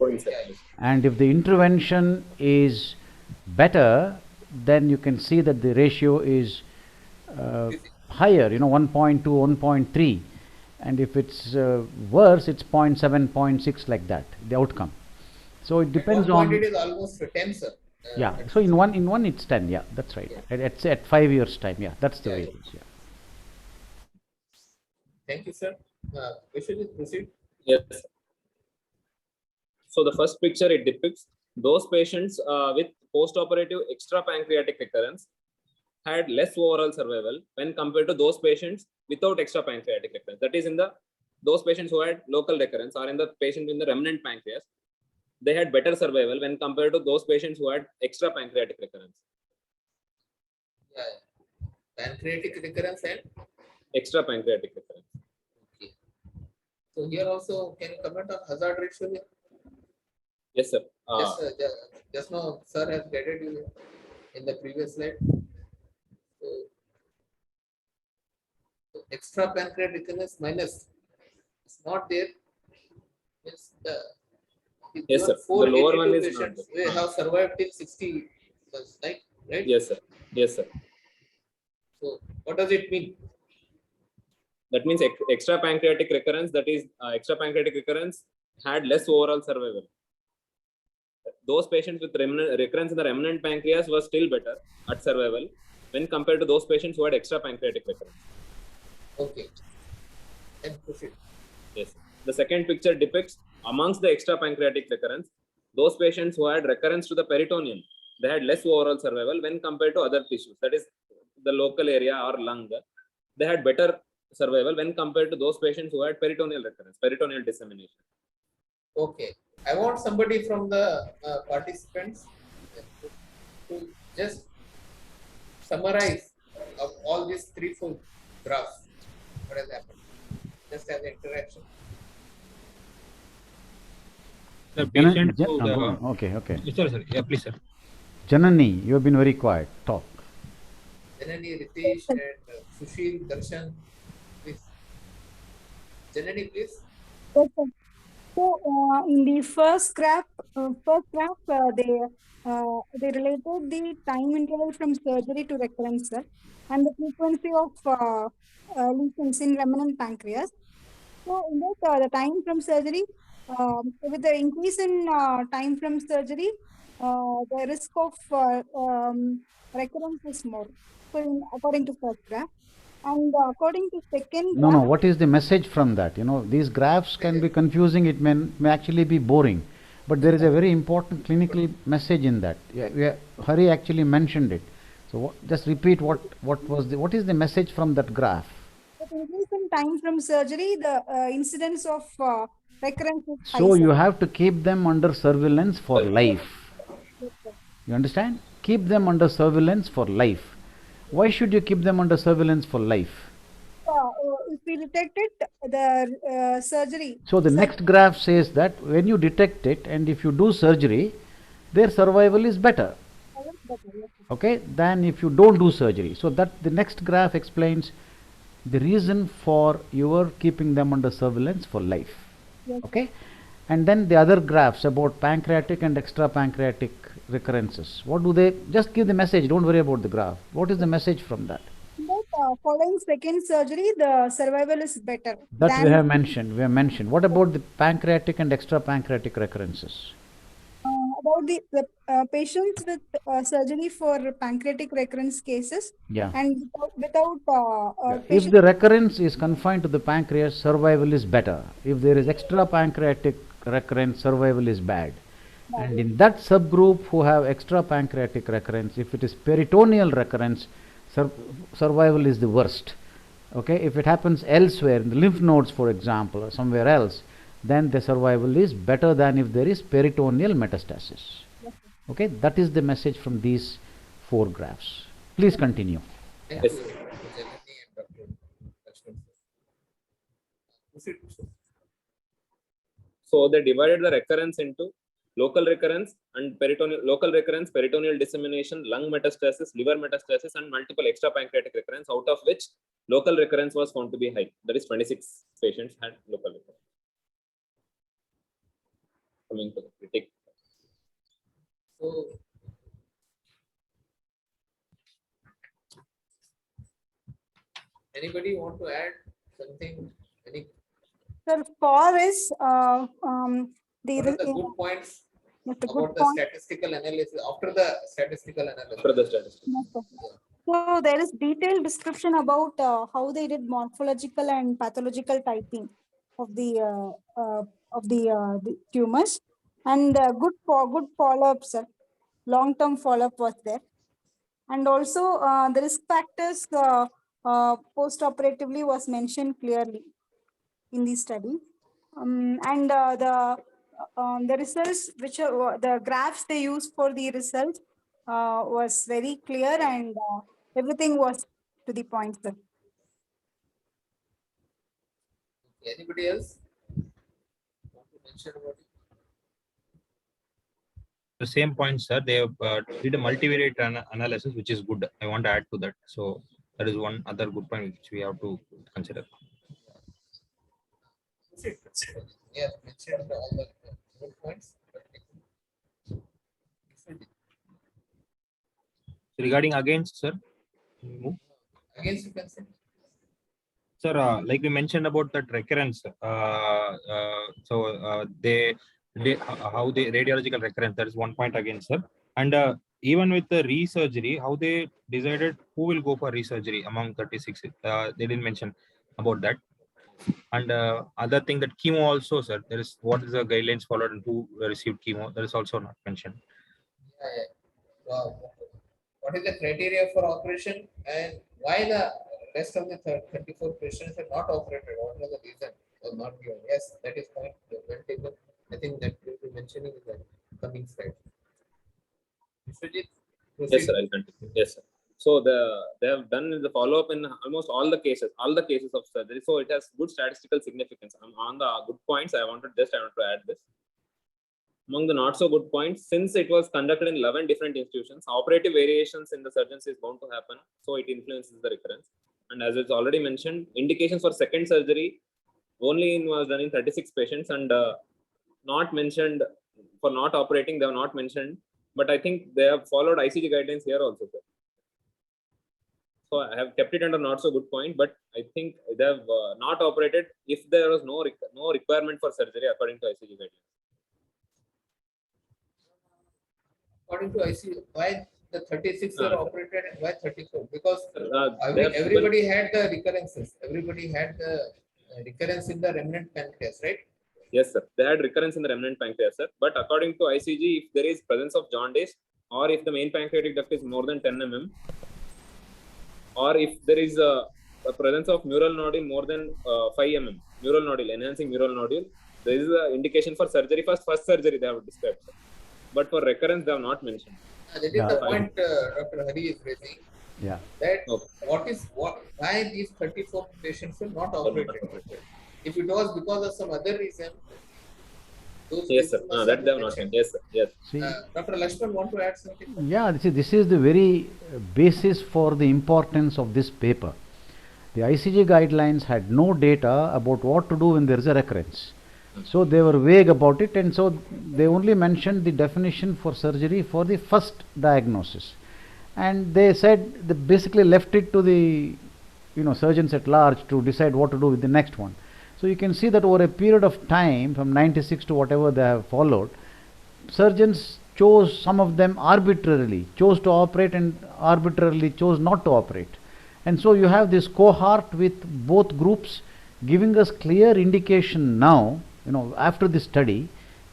And if the intervention is better, then you can see that the ratio is higher, 1.2, 1.3. And if it's worse, it's 0.7, 0.6 like that, the outcome. So it depends At one on. point it is almost 10, sir. Yeah, so in one it's 10, yeah, that's right. Yeah. At 5 years time, yeah, that's the Yeah, way yeah. it is, yeah. Thank you, sir. We should just proceed. Yes. So the first picture, it depicts those patients with post-operative extrapancreatic recurrence had less overall survival when compared to those patients without extrapancreatic recurrence. That is, in those patients who had local recurrence or in the patient in the remnant pancreas, they had better survival when compared to those patients who had extrapancreatic recurrence. Yeah. Pancreatic recurrence and Extrapancreatic recurrence. okay. So here also, can you comment on hazard ratio here? Yes, sir. Just now, sir has guided you in the previous slide. So extra pancreatic recurrence minus is not there. It's the Yes, sir. The 482 lower one is not patients there. we have survived till 60 months, right? Yes, sir. Yes, sir. So what does it mean? That means extrapancreatic recurrence, that is, extrapancreatic recurrence had less overall survival. Those patients with recurrence in the remnant pancreas was still better at survival when compared to those patients who had extrapancreatic recurrence. Okay. And proceed. Yes. The second picture depicts amongst the extrapancreatic recurrence, those patients who had recurrence to the peritoneum, they had less overall survival when compared to other tissues. That is, the local area or lung, they had better survival when compared to those patients who had peritoneal recurrence, peritoneal dissemination. Okay. I want somebody from the participants to just summarize of all these 3-4 graphs. What has happened? Just as an interaction. The patient who Okay. Yes, sir. Yeah, please, sir. Janani, you have been very quiet. Talk. Janani, Ritesh, and Sushil, Darshan, please. Janani, please. Yes, sir. So in the first graph, they related the time interval from surgery to recurrence, sir, and the frequency of lesions in remnant pancreas. So in that, the time from surgery, with the increase in time from surgery, the risk of recurrence is more. So according to first graph, and according to second No, graph, what is the message from that? These graphs can be confusing, it may actually be boring, but there is a very important clinical message in that. Hari actually mentioned it. So just repeat what is the message from that graph? with increase in time from surgery, the incidence of recurrence is high. So you sir. have to keep them under surveillance for life. Yes, sir. You understand? Keep them under surveillance for life. Why should you keep them under surveillance for life? If we detected the surgery, So the next graph says that when you detect it and if you do surgery, their survival is better, okay, than if you don't do surgery. So that the next graph explains the reason for your keeping them under surveillance for life. Yes. Okay, and then the other graphs about pancreatic and extra pancreatic recurrences. What do they? Just give the message. Don't worry about the graph. What is the message from that? But following second surgery, the survival is better. That we have mentioned. We have mentioned. What about the pancreatic and extra pancreatic recurrences? About the patients with surgery for pancreatic recurrence cases, Yeah. and without If patient, the recurrence is confined to the pancreas, survival is better. If there is extra pancreatic recurrence, survival is bad. And in that subgroup who have extra pancreatic recurrence, if it is peritoneal recurrence, survival is the worst. Okay, if it happens elsewhere, in the lymph nodes, for example, or somewhere else, then the survival is better than if there is peritoneal metastasis. Okay, that is the message from these four graphs. Please continue. Thank Yes. you, Dr. Janani and Dr. Lakshman, sir. Proceed, sir. So they divided the recurrence into local recurrence and local recurrence, peritoneal dissemination, lung metastasis, liver metastasis, and multiple extra pancreatic recurrence, out of which local recurrence was found to be high. That is 26 patients had local recurrence. Coming to the critic. So, anybody want to add something? Any sir, for is what are the good points That's a good about the point. statistical analysis after the statistical analysis? After the statistics. Yes, sir. So there is detailed description about how they did morphological and pathological typing of the tumors, and good follow-ups, sir. Long-term follow-up was there, and also the risk factors post-operatively was mentioned clearly in the study, and the results which are the graphs they used for the results was very clear, and everything was to the point, sir. Anybody else want to mention about it? The same point, sir. They did a multivariate analysis, which is good. I want to add to that. So that is one other good point which we have to consider. Yeah, mentioned all the good points. Regarding against, sir. Against you can say. Sir, like we mentioned about that recurrence, how they radiological recurrence, that is one point again, sir. And even with the resurgery, how they decided who will go for resurgery among 36, they didn't mention about that. And other thing that chemo also, sir, there is what is the guidelines followed and who received chemo, that is also not mentioned. What is the criteria for operation and why the rest of the 34 patients are not operated? What was the reason was not given? Yes, that is point well taken. I think that will be mentioning in the coming slide. Vishwajit, Yes, sir. I'll continue. Yes, sir. So they have done the follow up in almost all the cases of surgery. So it has good statistical significance. On the good points, I want to add this. Among the not so good points, since it was conducted in 11 different institutions, operative variations in the surgeons is bound to happen. So it influences the recurrence. And as it's already mentioned, indications for second surgery only was done in 36 patients, and not mentioned for not operating. They have not mentioned, but I think they have followed ICG guidelines here also, sir. So I have kept it under not so good point, but I think they have not operated if there was no requirement for surgery according to ICG guidelines. According to ICU, why the 36 were operated and why 34? Because they have everybody had the recurrences. Everybody had the recurrence in the remnant pancreas, right? Yes, sir. They had recurrence in the remnant pancreas, sir. But according to ICG, if there is presence of jaundice, or if the main pancreatic duct is more than 10 mm, or if there is a presence of mural nodule more than 5 mm, mural nodule, enhancing mural nodule, there is an indication for surgery. First surgery they have described, sir. But for recurrence, they have not mentioned. That is the point Dr. Hari is raising. Yeah. That why these 34 patients were not operated? If it was because of some other reason, yes, sir. That they have not mentioned. Yes, sir. Yes. See, Dr. Lakshman want to add something? yeah, this is the very basis for the importance of this paper. The ICG guidelines had no data about what to do when there is a recurrence. So they were vague about it, and so they only mentioned the definition for surgery for the first diagnosis. And they said they basically left it to the surgeons at large to decide what to do with the next one. So you can see that over a period of time, from 96 to whatever they have followed, surgeons chose, some of them arbitrarily, chose to operate and arbitrarily chose not to operate. And so you have this cohort with both groups giving us clear indication now, after this study,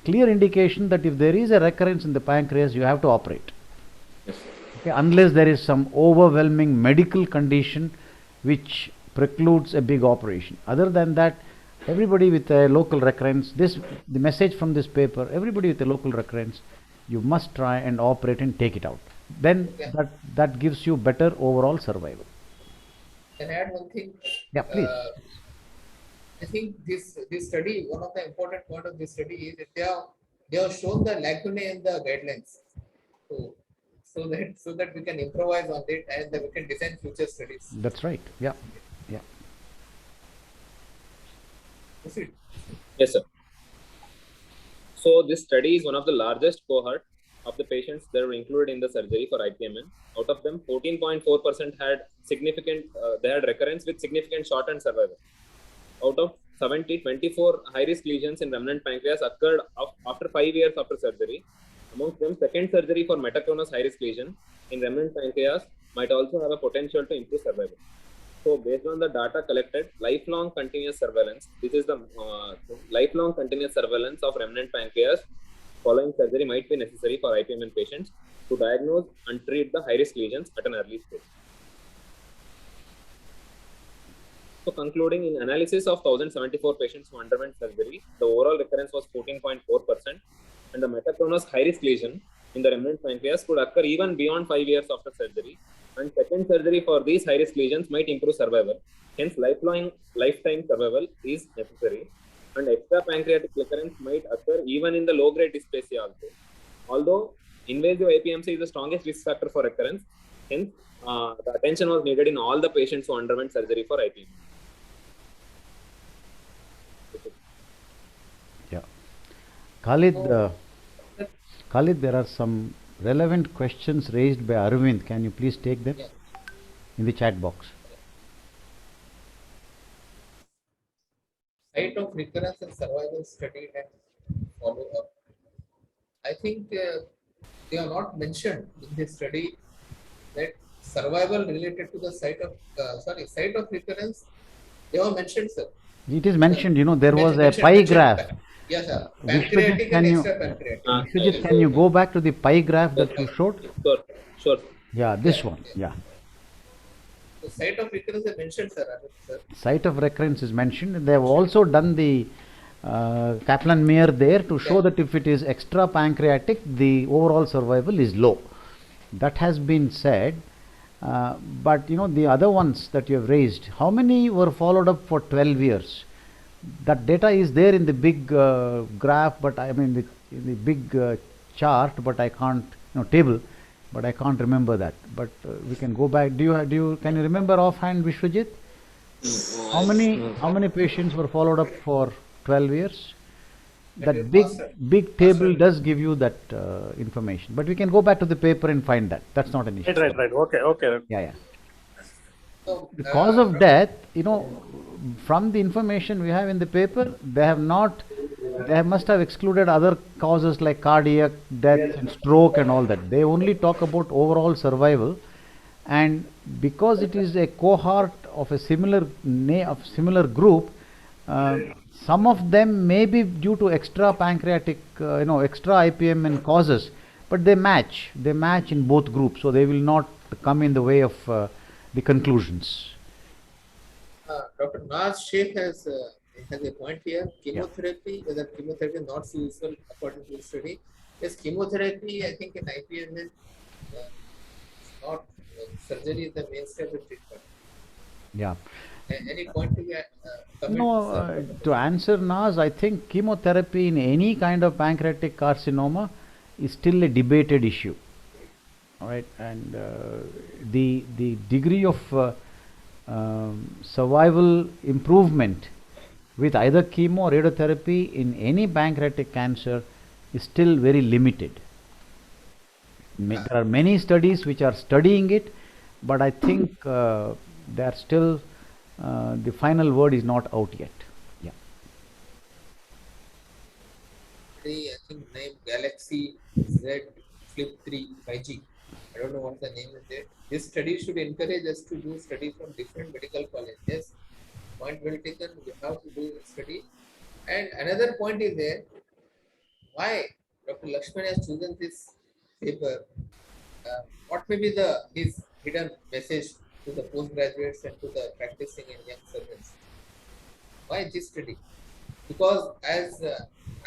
clear indication that if there is a recurrence in the pancreas, you have to operate. Okay, unless there is some overwhelming medical condition which precludes a big operation. Other than that, everybody with a local recurrence, the message from this paper, everybody with a local recurrence, you must try and operate and take it out. Then that gives you better overall survival. Can I add one thing? Yeah, please. I think this study, one of the important point of this study is that they have shown the lacunae in the guidelines, so that we can improvise on it and that we can design future studies. That's right. Yeah. Proceed. Yes, sir. So this study is one of the largest cohort of the patients that were included in the surgery for IPMN. Out of them, 14.4% had significant, they had recurrence with significant shortened survival. Out of 24 high-risk lesions in remnant pancreas occurred after 5 years after surgery. Amongst them, second surgery for metachronous high-risk lesion in remnant pancreas might also have a potential to improve survival. So based on the data collected, lifelong continuous surveillance, this is the lifelong continuous surveillance of remnant pancreas following surgery might be necessary for IPMN patients to diagnose and treat the high-risk lesions at an early stage. So concluding, in analysis of 1,074 patients who underwent surgery, the overall recurrence was 14.4%, and the metachronous high-risk lesion in the remnant pancreas could occur even beyond 5 years after surgery, and second surgery for these high-risk lesions might improve survival. Hence, lifetime survival is necessary, and extra pancreatic recurrence might occur even in the low-grade dysplasia also. Although invasive APMC is the strongest risk factor for recurrence, hence the attention was needed in all the patients who underwent surgery for IPMC. Yeah. Khalid, there are some relevant questions raised by Arvind. Can you please take them in the chat box? Site of recurrence and survival studied and follow up. I think they are not mentioned in this study that survival related to the site of recurrence. They are mentioned, sir. It is mentioned, there was a pie graph. Yes, sir. Pancreatic and extra pancreatic. Vishwajit, can you go back to the pie graph that you showed? Sure. Yeah, this one. Yeah. The site of recurrence is mentioned, sir. Site of recurrence is mentioned. They have also done the Kaplan-Meier there to show that if it is extra pancreatic, the overall survival is low. That has been said. But the other ones that you have raised, how many were followed up for 12 years? That data is there in the big graph, but I mean in the big chart, but I can't, table, but I can't remember that. But we can go back. Can you remember offhand, Vishwajit? How many patients were followed up for 12 years? That big table does give you that information, but we can go back to the paper and find that. That's not an issue. Right. Okay. Yeah. So, The cause of death, from the information we have in the paper, they must have excluded other causes like cardiac death and stroke and all that. They only talk about overall survival, and because it is a cohort of a similar group, some of them may be due to extra pancreatic, extra IPMN causes, but they match in both groups, so they will not come in the way of the conclusions. Dr. Naz Sheikh has a point here. Chemotherapy, whether chemotherapy is not so useful according to the study. Yes, chemotherapy, I think in IPMN, not surgery is the mainstay of the treatment. Yeah. Any point to get? To answer Naz, I think chemotherapy in any kind of pancreatic carcinoma is still a debated issue. All right, and the degree of survival improvement with either chemo or radiotherapy in any pancreatic cancer is still very limited. There are many studies which are studying it, but I think they are still the final word is not out yet. Yeah. I think name Galaxy Z Flip 3 5G. I don't know what the name is there. This study should encourage us to do study from different medical colleges. Point well taken. We have to do study. And another point is there. Why Dr. Lakshman has chosen this paper? What may be his hidden message to the postgraduates and to the practicing and young surgeons? Why this study? Because as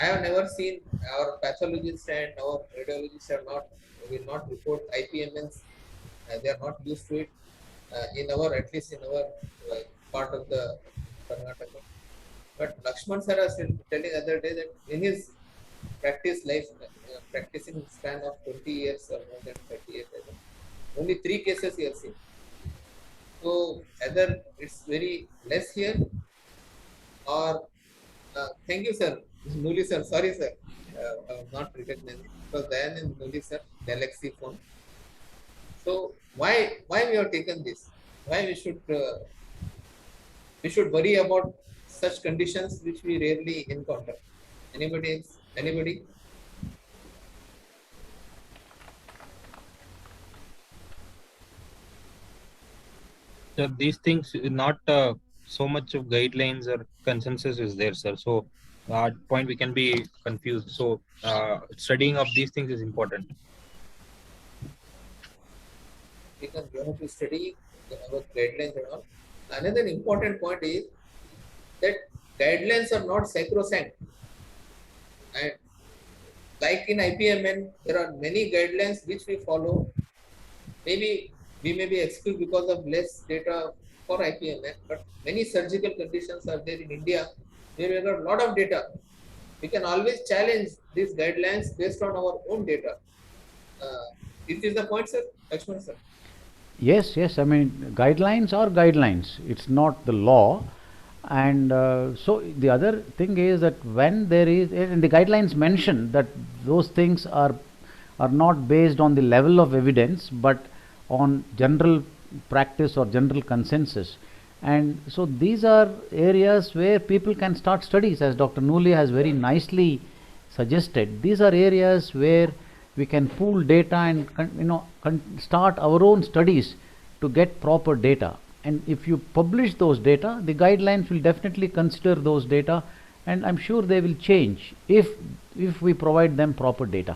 I have never seen our pathologists and our radiologists will not report IPMNs. They are not used to it at least in our part of the Karnataka. But Lakshman sir was telling other day that in his practicing span of 20 years or more than 30 years, only 3 cases he has seen. So either it's very less here or thank you, sir. Nuli sir, sorry sir, not recognizing. Because Dayan and Nuli sir, Galaxy phone. So why we have taken this? Why we should worry about such conditions which we rarely encounter? Anybody else? Anybody? So these things, not so much of guidelines or consensus is there, sir. So at point we can be confused. So studying of these things is important. Because you have to study our guidelines and all. Another important point is that guidelines are not sacrosanct. And like in IPMN, there are many guidelines which we follow. Maybe we may be excused because of less data for IPMN, but many surgical conditions are there in India where we have got a lot of data. We can always challenge these guidelines based on our own data. Is this the point, sir? Lakshman, sir? Yes. I mean, guidelines are guidelines. It's not the law. And so the other thing is that when there is, and the guidelines mention that those things are not based on the level of evidence, but on general practice or general consensus. And so these are areas where people can start studies, as Dr. Nuli has very nicely suggested. These are areas where we can pool data and start our own studies to get proper data. And if you publish those data, the guidelines will definitely consider those data, and I'm sure they will change if we provide them proper data.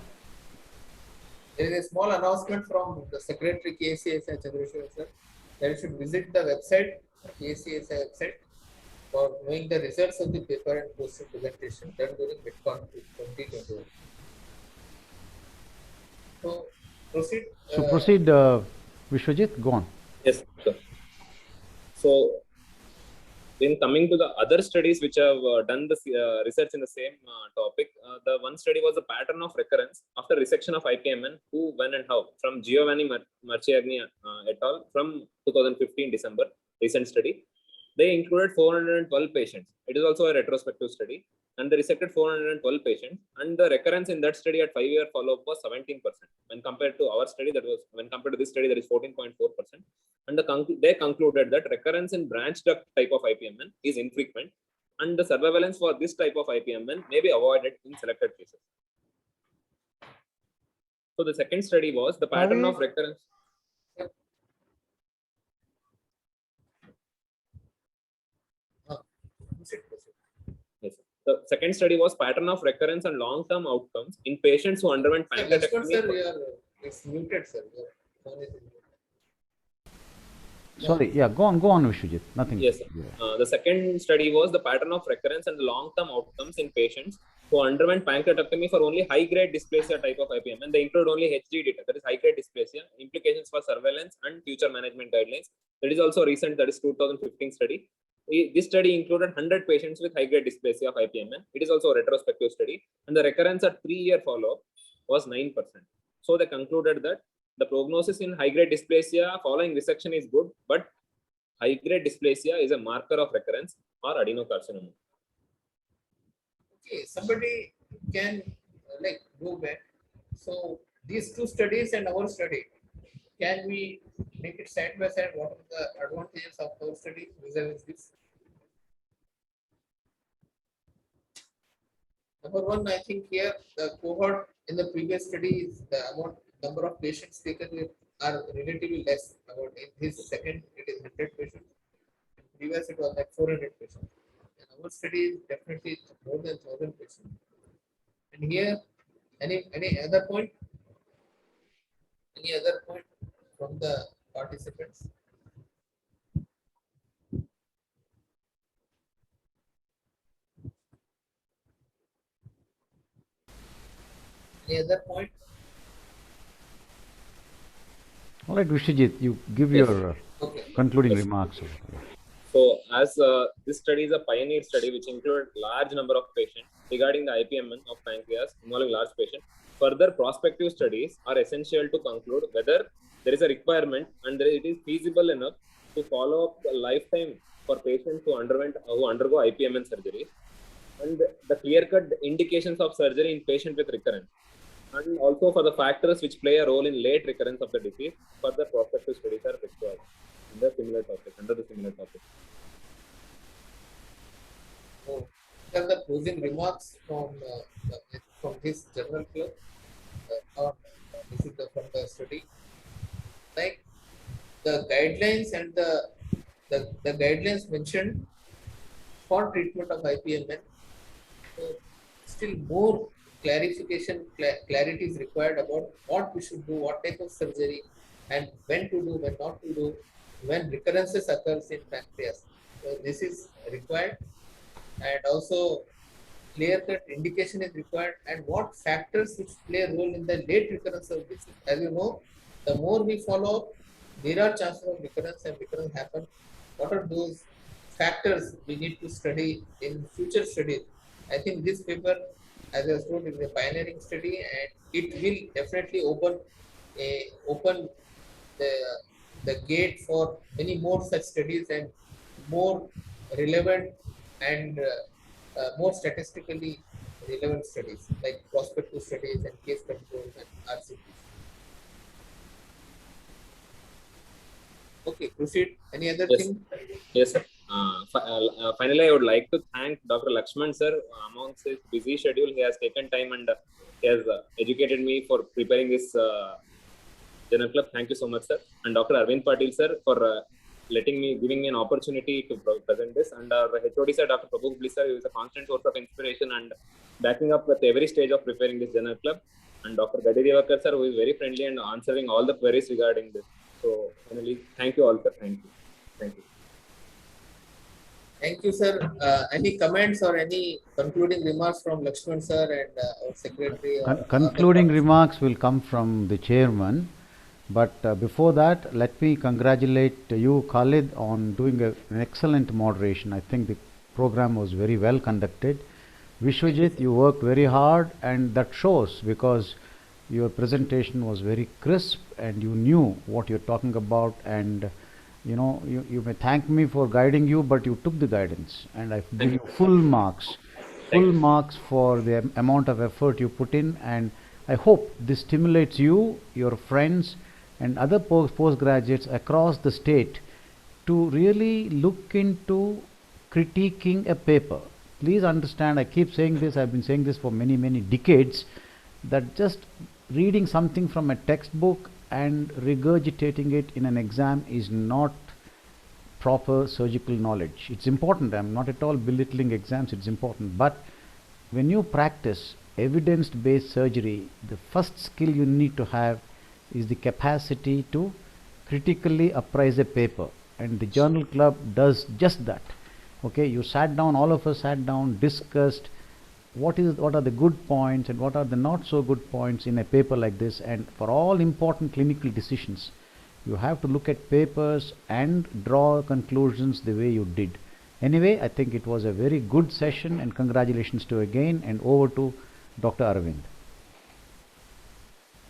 There is a small announcement from the Secretary KCSI Chandrasekhar sir that you should visit the website, KCSI website, for knowing the results of the paper and poster presentation done during MidCon 2021. So proceed. Proceed, Vishwajit, go on. Yes, sir. So, in coming to the other studies which have done the research in the same topic, the one study was a pattern of recurrence after resection of IPMN, who, when and how, from Giovanni Marchiagni et al. From 2015 December, recent study. They included 412 patients. It is also a retrospective study, and they resected 412 patients, and the recurrence in that study at 5-year follow-up was 17%. When compared to our study, when compared to this study, that is 14.4%. And they concluded that recurrence in branch duct type of IPMN is infrequent, and the surveillance for this type of IPMN may be avoided in selected cases. So the second study was the pattern of recurrence. Yes. The second study was pattern of recurrence and long-term outcomes in patients who underwent pancreatectomy. Sir, it's muted, sir. Your phone is muted. Sorry, yeah, go on, Vishwajit. Nothing. Yes, sir. The second study was the pattern of recurrence and long-term outcomes in patients who underwent pancreatectomy for only high-grade dysplasia type of IPM, and they include only HG data, that is high-grade dysplasia, implications for surveillance and future management guidelines. That is also recent, that is 2015 study. This study included 100 patients with high-grade dysplasia of IPMN. It is also a retrospective study, and the recurrence at 3-year follow-up was 9%. So they concluded that the prognosis in high-grade dysplasia following resection is good, but high-grade dysplasia is a marker of recurrence or adenocarcinoma. Okay, somebody can go back. So these two studies and our study, can we make it side by side? What are the advantages of our study vis-a-vis this? Number one, I think here the cohort in the previous study is the number of patients taken are relatively less. About in this second, it is 100 patients. In previous, it was like 400 patients. And our study is definitely more than 1,000 patients. And here, any other point? Any other point from the participants? Any other point? All right, Vishwajit, you give Yes. your Okay. concluding Yes. remarks. So as this study is a pioneer study which included large number of patients regarding the IPMN of pancreas involving large patients, further prospective studies are essential to conclude whether there is a requirement and it is feasible enough to follow up a lifetime for patients who undergo IPMN surgery, and the clear-cut indications of surgery in patients with recurrence, and also for the factors which play a role in late recurrence of the disease. Further prospective studies are required under the similar topic. So, have the closing remarks from this journal club, or this is from the study. Like the guidelines and the guidelines mentioned for treatment of IPMN, still more clarification, clarity is required about what we should do, what type of surgery, and when to do, when not to do, when recurrences occurs in pancreas. So this is required, and also clear-cut indication is required, and what factors which play a role in the late recurrence of disease. As you know, the more we follow up, there are chances of recurrence and recurrence happen. What are those factors we need to study in future studies? I think this paper, as I was told, is a pioneering study, and it will definitely open the gate for many more such studies and more relevant and more statistically relevant studies like prospective studies and case controls and RCTs. Okay, proceed. Any other Yes. thing? Yes, sir. Finally, I would like to thank Dr. Lakshman sir. Amongst his busy schedule, he has taken time and he has educated me for preparing this journal club. Thank you so much, sir. And Dr. Arvind Patil sir for giving me an opportunity to present this. And our HOD sir, Dr. Prabhu Hubli sir, who is a constant source of inspiration and backing up at every stage of preparing this journal club. And Dr. Gadi Devakar sir, who is very friendly and answering all the queries regarding this. So finally, thank you all, sir. Thank you. Thank you. Thank you, sir. Any comments or any concluding remarks from Lakshman sir and our secretary? Or Concluding other remarks will come from the chairman. But before that, let me congratulate you, Khalid, on doing an excellent moderation. I think the program was very well conducted. Vishwajit, you worked very hard, and that shows because your presentation was very crisp and you knew what you're talking about, and you may thank me for guiding you, but you took the guidance, and I give you full marks. Thank Full you. marks for the amount of effort you put in, and I hope this stimulates you, your friends, and other postgraduates across the state to really look into critiquing a paper. Please understand, I keep saying this, I've been saying this for many, many decades, that just reading something from a textbook and regurgitating it in an exam is not proper surgical knowledge. It's important. I'm not at all belittling exams, it's important. But when you practice evidence-based surgery, the first skill you need to have is the capacity to critically appraise a paper. And the Journal Club does just that. Okay, you sat down, all of us sat down, discussed what are the good points and what are the not so good points in a paper like this. And for all important clinical decisions, you have to look at papers and draw conclusions the way you did. Anyway, I think it was a very good session, and congratulations to you again, and over to Dr. Arvind.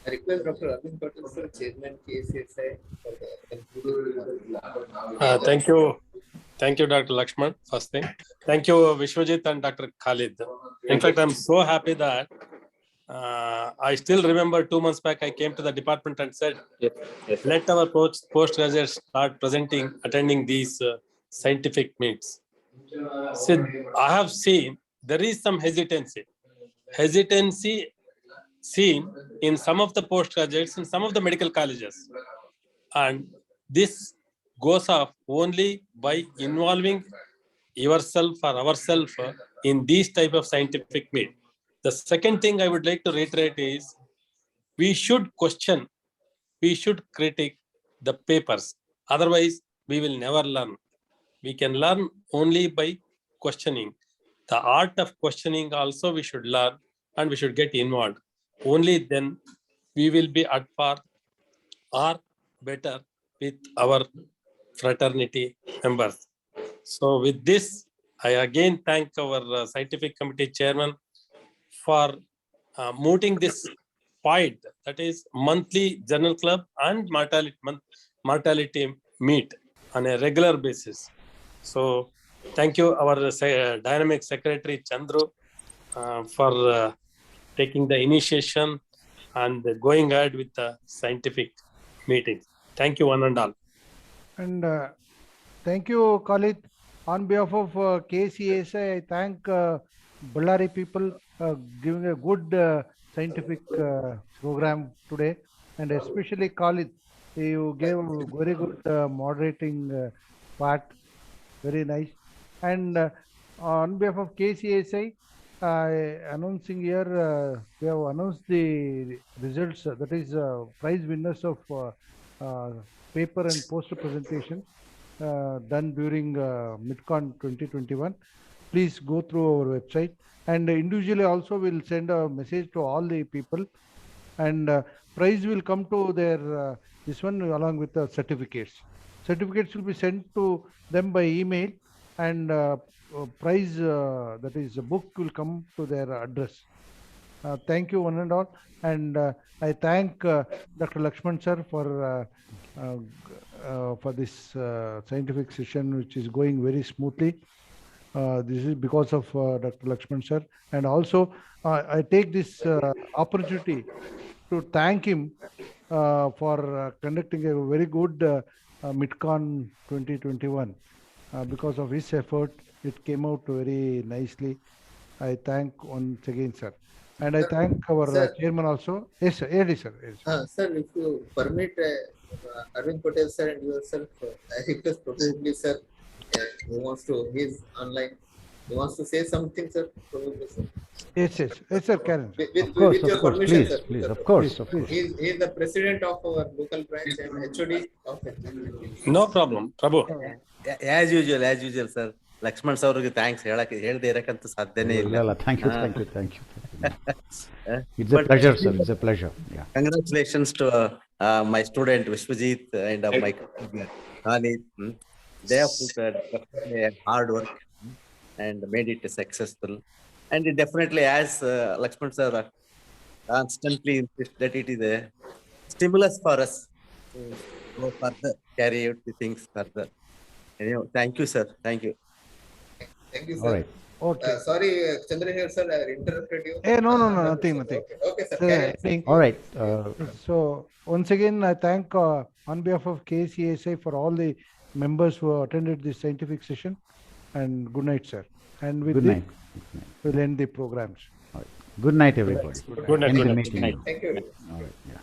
I request Dr. Arvind Patel, sir, Chairman KCSI, for the concluding. Thank you. Thank you, Dr. Lakshman, first thing. Thank you, Vishwajit and Dr. Khalid. In fact, I'm so happy that I still remember 2 months back, I came to the department and said, Yes. Yes. let our postgraduates start attending these scientific meets. See, I have seen there is some hesitancy seen in some of the postgraduates in some of the medical colleges. And this goes off only by involving yourself or ourselves in these type of scientific meet. The second thing I would like to reiterate is we should question, we should critique the papers. Otherwise, we will never learn. We can learn only by questioning. The art of questioning also we should learn, and we should get involved. Only then we will be at par or better with our fraternity members. So with this, I again thank our scientific committee chairman for mooting this point, that is monthly journal club and mortality meet on a regular basis. So thank you, our dynamic secretary Chandru, for taking the initiation and going ahead with the scientific meetings. Thank you, one and all. And thank you, Khalid. On behalf of KCSI, I thank Ballari people giving a good scientific program today, and especially Khalid. You gave a very good moderating part, very nice. And on behalf of KCSI, announcing here, we have announced the results, that is prize winners of paper and poster presentation done during MidCon 2021. Please go through our website, and individually also we'll send a message to all the people, and prize will come to their this one along with the certificates. Certificates will be sent to them by email, and prize, that is a book, will come to their address. Thank you one and all, and I thank Dr. Lakshman sir for this scientific session, which is going very smoothly. This is because of Dr. Lakshman sir, and also I take this opportunity to thank him for conducting a very good MidCon 2021. Because of his effort, it came out very nicely. I thank once again, sir. And I thank our chairman also. Yes, sir. Yes, sir. Yes, Sir, if you permit, Arvind Patel sir and yourself, I request probably, sir, he wants to say something, sir, probably, sir. Yes, sir, Karen. With your permission, sir. Please, of course. He is the president of our local branch and HOD of it. No problem, Prabhu. As usual, sir. Lakshman sir ಅವ್ರಿಗೆ thanks ಹೇಳದೆ ಇರಕ್ಕಂತೂ ಸಾಧ್ಯನೇ ಇಲ್ಲ. Thank you. It's a pleasure, sir. It's a pleasure. Yeah. Congratulations to my student Vishwajit and my Khalid. They have put hard work and made it successful. And it definitely, as Lakshman sir constantly insists, that it is a stimulus for us to go further, carry out the things further. Anyhow, thank you, sir. Thank you. Thank you, All sir. right. Okay. Sorry, Chandrasekhar sir, I interrupted you. No, nothing. Okay, sir. So, Carry I on. think- All right. So once again, I thank on behalf of KCSI for all the members who attended this scientific session, and good night, sir. And with Good this, night. we'll end the programs. Good night, everybody. Good night. End the Good night. meeting. Thank you. All right. Yeah.